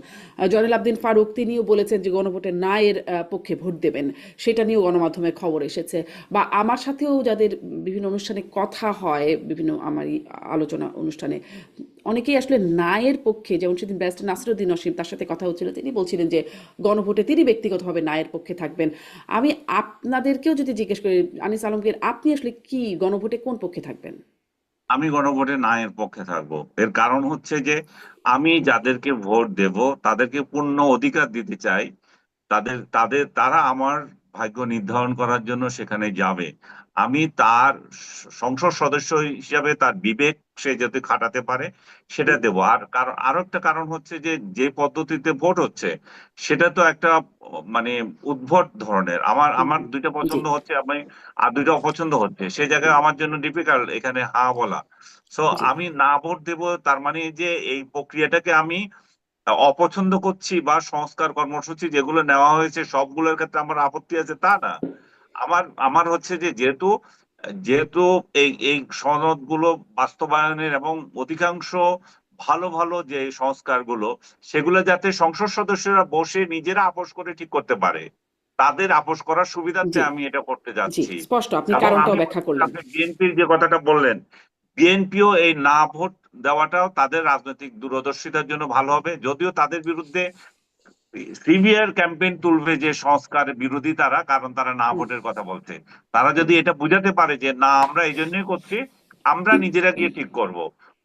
জয়নুল আবদিন ফারুক তিনিও বলেছেন যে গণভোটের না এর পক্ষে ভোট দেবেন, সেটা নিয়েও গণমাধ্যমে খবর এসেছে। বা আমার সাথেও যাদের বিভিন্ন অনুষ্ঠানে কথা হয়, বিভিন্ন আমারই আলোচনা অনুষ্ঠানে, অনেকেই আসলে নায়ের পক্ষে, যেমন সেদিন ব্যারিস্টার নাসিরউদ্দিন নসীম, তার সাথে কথা হচ্ছিল, তিনি বলছিলেন যে গণভোটে তিনি ব্যক্তিগতভাবে নায়ের পক্ষে থাকবেন। আমি আপনাদেরকেও যদি জিজ্ঞেস করি, আনিস আলমগীর, আপনি আসলে কি গণভোটে কোন পক্ষে থাকবেন? আমি গণভোটে না এর পক্ষে থাকবো। এর কারণ হচ্ছে যে আমি যাদেরকে ভোট দেব তাদেরকে পূর্ণ অধিকার দিতে চাই। তারা আমার ভাগ্য নির্ধারণ করার জন্য সেখানে যাবে। আমি তার সংসদ সদস্য হিসাবে তার বিবেক সে যাতে খাটাতে পারে সেটা দেব। আর কারণ আরো একটা কারণ হচ্ছে যে যে পদ্ধতিতে ভোট হচ্ছে সেটা তো একটা মানে উদ্ভট ধরনের। আমার আমার দুইটা জি পছন্দ হচ্ছে, আমি আর দুইটা অপছন্দ হচ্ছে, সে জায়গায় আমার জন্য ডিফিকাল্ট এখানে হা বলা। সো জি আমি না ভোট দেব তার মানে যে এই প্রক্রিয়াটাকে আমি অপছন্দ করছি বা সংস্কার কর্মসূচি যেগুলো নেওয়া হয়েছে সবগুলোর ক্ষেত্রে আমার আপত্তি আছে তা না। আমার আমার হচ্ছে যে যেহেতু যেহেতু এই এই সনদগুলো বাস্তবায়নের এবং অধিকাংশ ভালো ভালো যে সংস্কারগুলো সেগুলো যাতে সংসদ সদস্যরা বসে নিজেরা আপোষ করে ঠিক করতে পারে, তাদের আপোষ করার সুবিধার্থে জি আমি এটা করতে জি যাচ্ছি। স্পষ্ট, আপনি এবং আমি কারণটাও মনে ব্যাখ্যা করি করলেন। আপনি বিএনপির যে কথাটা বললেন, বিএনপিও এই না ভোট দেওয়াটাও তাদের রাজনৈতিক দূরদর্শিতার জন্য ভালো হবে। যদিও তাদের বিরুদ্ধে সিভিয়ার ক্যাম্পেইন তুলবে যে সংস্কার বিরোধী তারা, কারণ তারা না হুম, ভোটের কথা বলছে। তারা যদি এটা বুঝাতে পারে যে না আমরা এই জন্যই করছি, আমরা নিজেরা গিয়ে ঠিক করব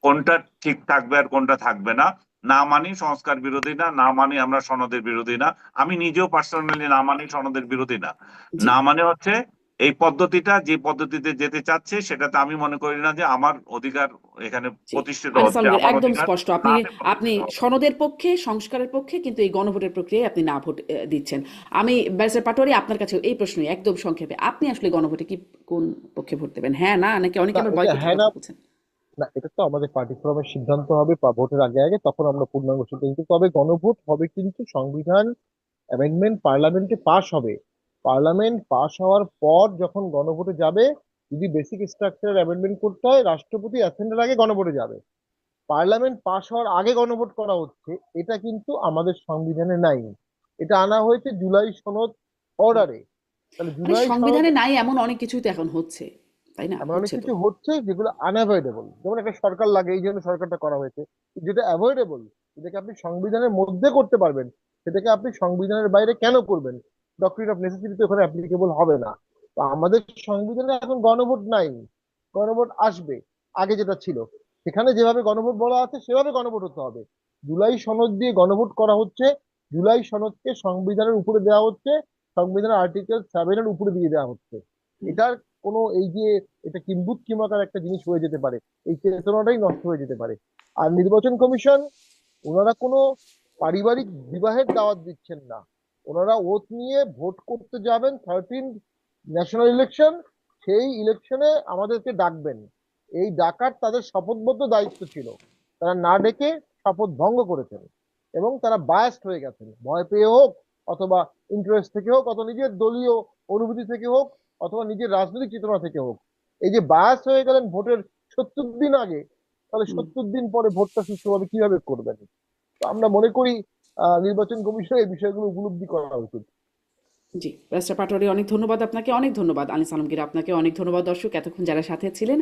কোনটা ঠিক থাকবে আর কোনটা থাকবে না। না মানি সংস্কার বিরোধী না, না মানি আমরা সনদের বিরোধী না। আমি নিজেও পার্সোনালি না মানি সনদের বিরোধী না। জি না মানে হচ্ছে এই পদ্ধতিটা যে পদ্ধতিতে যেতে চাচ্ছে সেটাতে আমি মনে করি না যে আমার অধিকার এখানে জি প্রতিষ্ঠিত আনিস হচ্ছে। আলমগীর আমার একদম অধিকার স্পষ্ট, আপনি নাতে আপনি প্রতিষ্ঠিত হবে। সনদের পক্ষে, সংস্কারের পক্ষে, কিন্তু এই গণভোটের প্রক্রিয়ায় আপনি না ভোট দিচ্ছেন। আমি ব্যারিস্টার পাটোয়ারি আপনার কাছে এই প্রশ্নই একদম সংক্ষেপে, আপনি আসলে গণভোটে কি কোন পক্ষে ভোট দেবেন, হ্যাঁ না নাকি অনেকে না, আবার এটা বয়কটের হ্যাঁ না, কথা বলছেন? না এটা তো আমাদের পার্টি ফোরামের সিদ্ধান্ত হবে বা ভোটের আগে আগে, তখন আমরা পূর্ণাঙ্গ সিদ্ধান্ত, তবে গণভোট হবে কিন্তু সংবিধান অ্যামেন্ডমেন্ট পার্লামেন্টে পাশ হবে। পার্লামেন্ট পাশ হওয়ার পর যখন গণভোটে যাবে, যদি বেসিক স্ট্রাকচার অ্যামেন্ডমেন্ট করতে হয় রাষ্ট্রপতি অ্যাসেম্বলির আগে গণভোটে যাবে। পার্লামেন্ট পাশ হওয়ার আগে গণভোট করা হচ্ছে, এটা কিন্তু আমাদের সংবিধানে নাই। এটা আনা হয়েছে জুলাই সনদ অর্ডারে। তাহলে মানে জুলাই সনদ, সংবিধানে নাই এমন অনেক কিছুই তো এখন হচ্ছে, তাই না? এমন অনেক হচ্ছে তো। কিছু হচ্ছে যেগুলো আনঅ্যাভয়েডেবল, যেমন একটা সরকার লাগে এই জন্য সরকারটা করা হয়েছে। যেটা অ্যাভয়েডেবল, যেটাকে আপনি সংবিধানের মধ্যে করতে পারবেন, সেটাকে আপনি সংবিধানের বাইরে কেন করবেন? ডক্টরিন অফ নেসেসিটি তো ওখানে অ্যাপ্লিকেবল হবে না। তো আমাদের সংবিধানে এখন গণভোট নাই, গণভোট আসবে। আগে যেটা ছিল সেখানে যেভাবে গণভোট বলা আছে সেভাবে গণভোট হতে হবে। জুলাই সনদ দিয়ে গণভোট করা হচ্ছে, জুলাই সনদকে সংবিধানের উপরে দেওয়া হচ্ছে, সংবিধানের আর্টিকেল 7 এর উপরে দিয়ে দেওয়া হচ্ছে। হুম, এটার কোনো এই যে এটা কিম্ভূত কিমাকার একটা জিনিস হয়ে যেতে পারে, এই চেতনাটাই নষ্ট হয়ে যেতে পারে। আর নির্বাচন কমিশন, ওনারা কোনো পারিবারিক বিবাহের দাওয়াত দিচ্ছেন না। ওনারা ওথ নিয়ে ভোট করতে যাবেন 13 ন্যাশনাল ইলেকশন, সেই ইলেকশনে আমাদেরকে ডাকবেন। এই ডাকার তাদের শপথবদ্ধ দায়িত্ব ছিল। তারা না ডেকে শপথ ভঙ্গ করেছেন এবং তারা বায়াস্ট হয়ে গেছেন, ভয় পেয়ে হোক অথবা ইন্টারেস্ট থেকে হোক অথবা নিজের দলীয় অনুভূতি থেকে হোক অথবা নিজের রাজনৈতিক চেতনা থেকে হোক। এই যে বায়াস হয়ে গেলেন ভোটের 70 দিন আগে, তাহলে হুম। 70 দিন পরে ভোটটা সুষ্ঠুভাবে কিভাবে করবেন? তো আমরা মনে করি নির্বাচন কমিশনের এই বিষয়গুলো উপলব্ধি করা উচিত। জি, ব্যারিস্টার পাটোয়ারি অনেক ধন্যবাদ আপনাকে, অনেক ধন্যবাদ আনিস আলমগীর আপনাকে, অনেক ধন্যবাদ দর্শক এতক্ষণ যারা সাথে ছিলেন।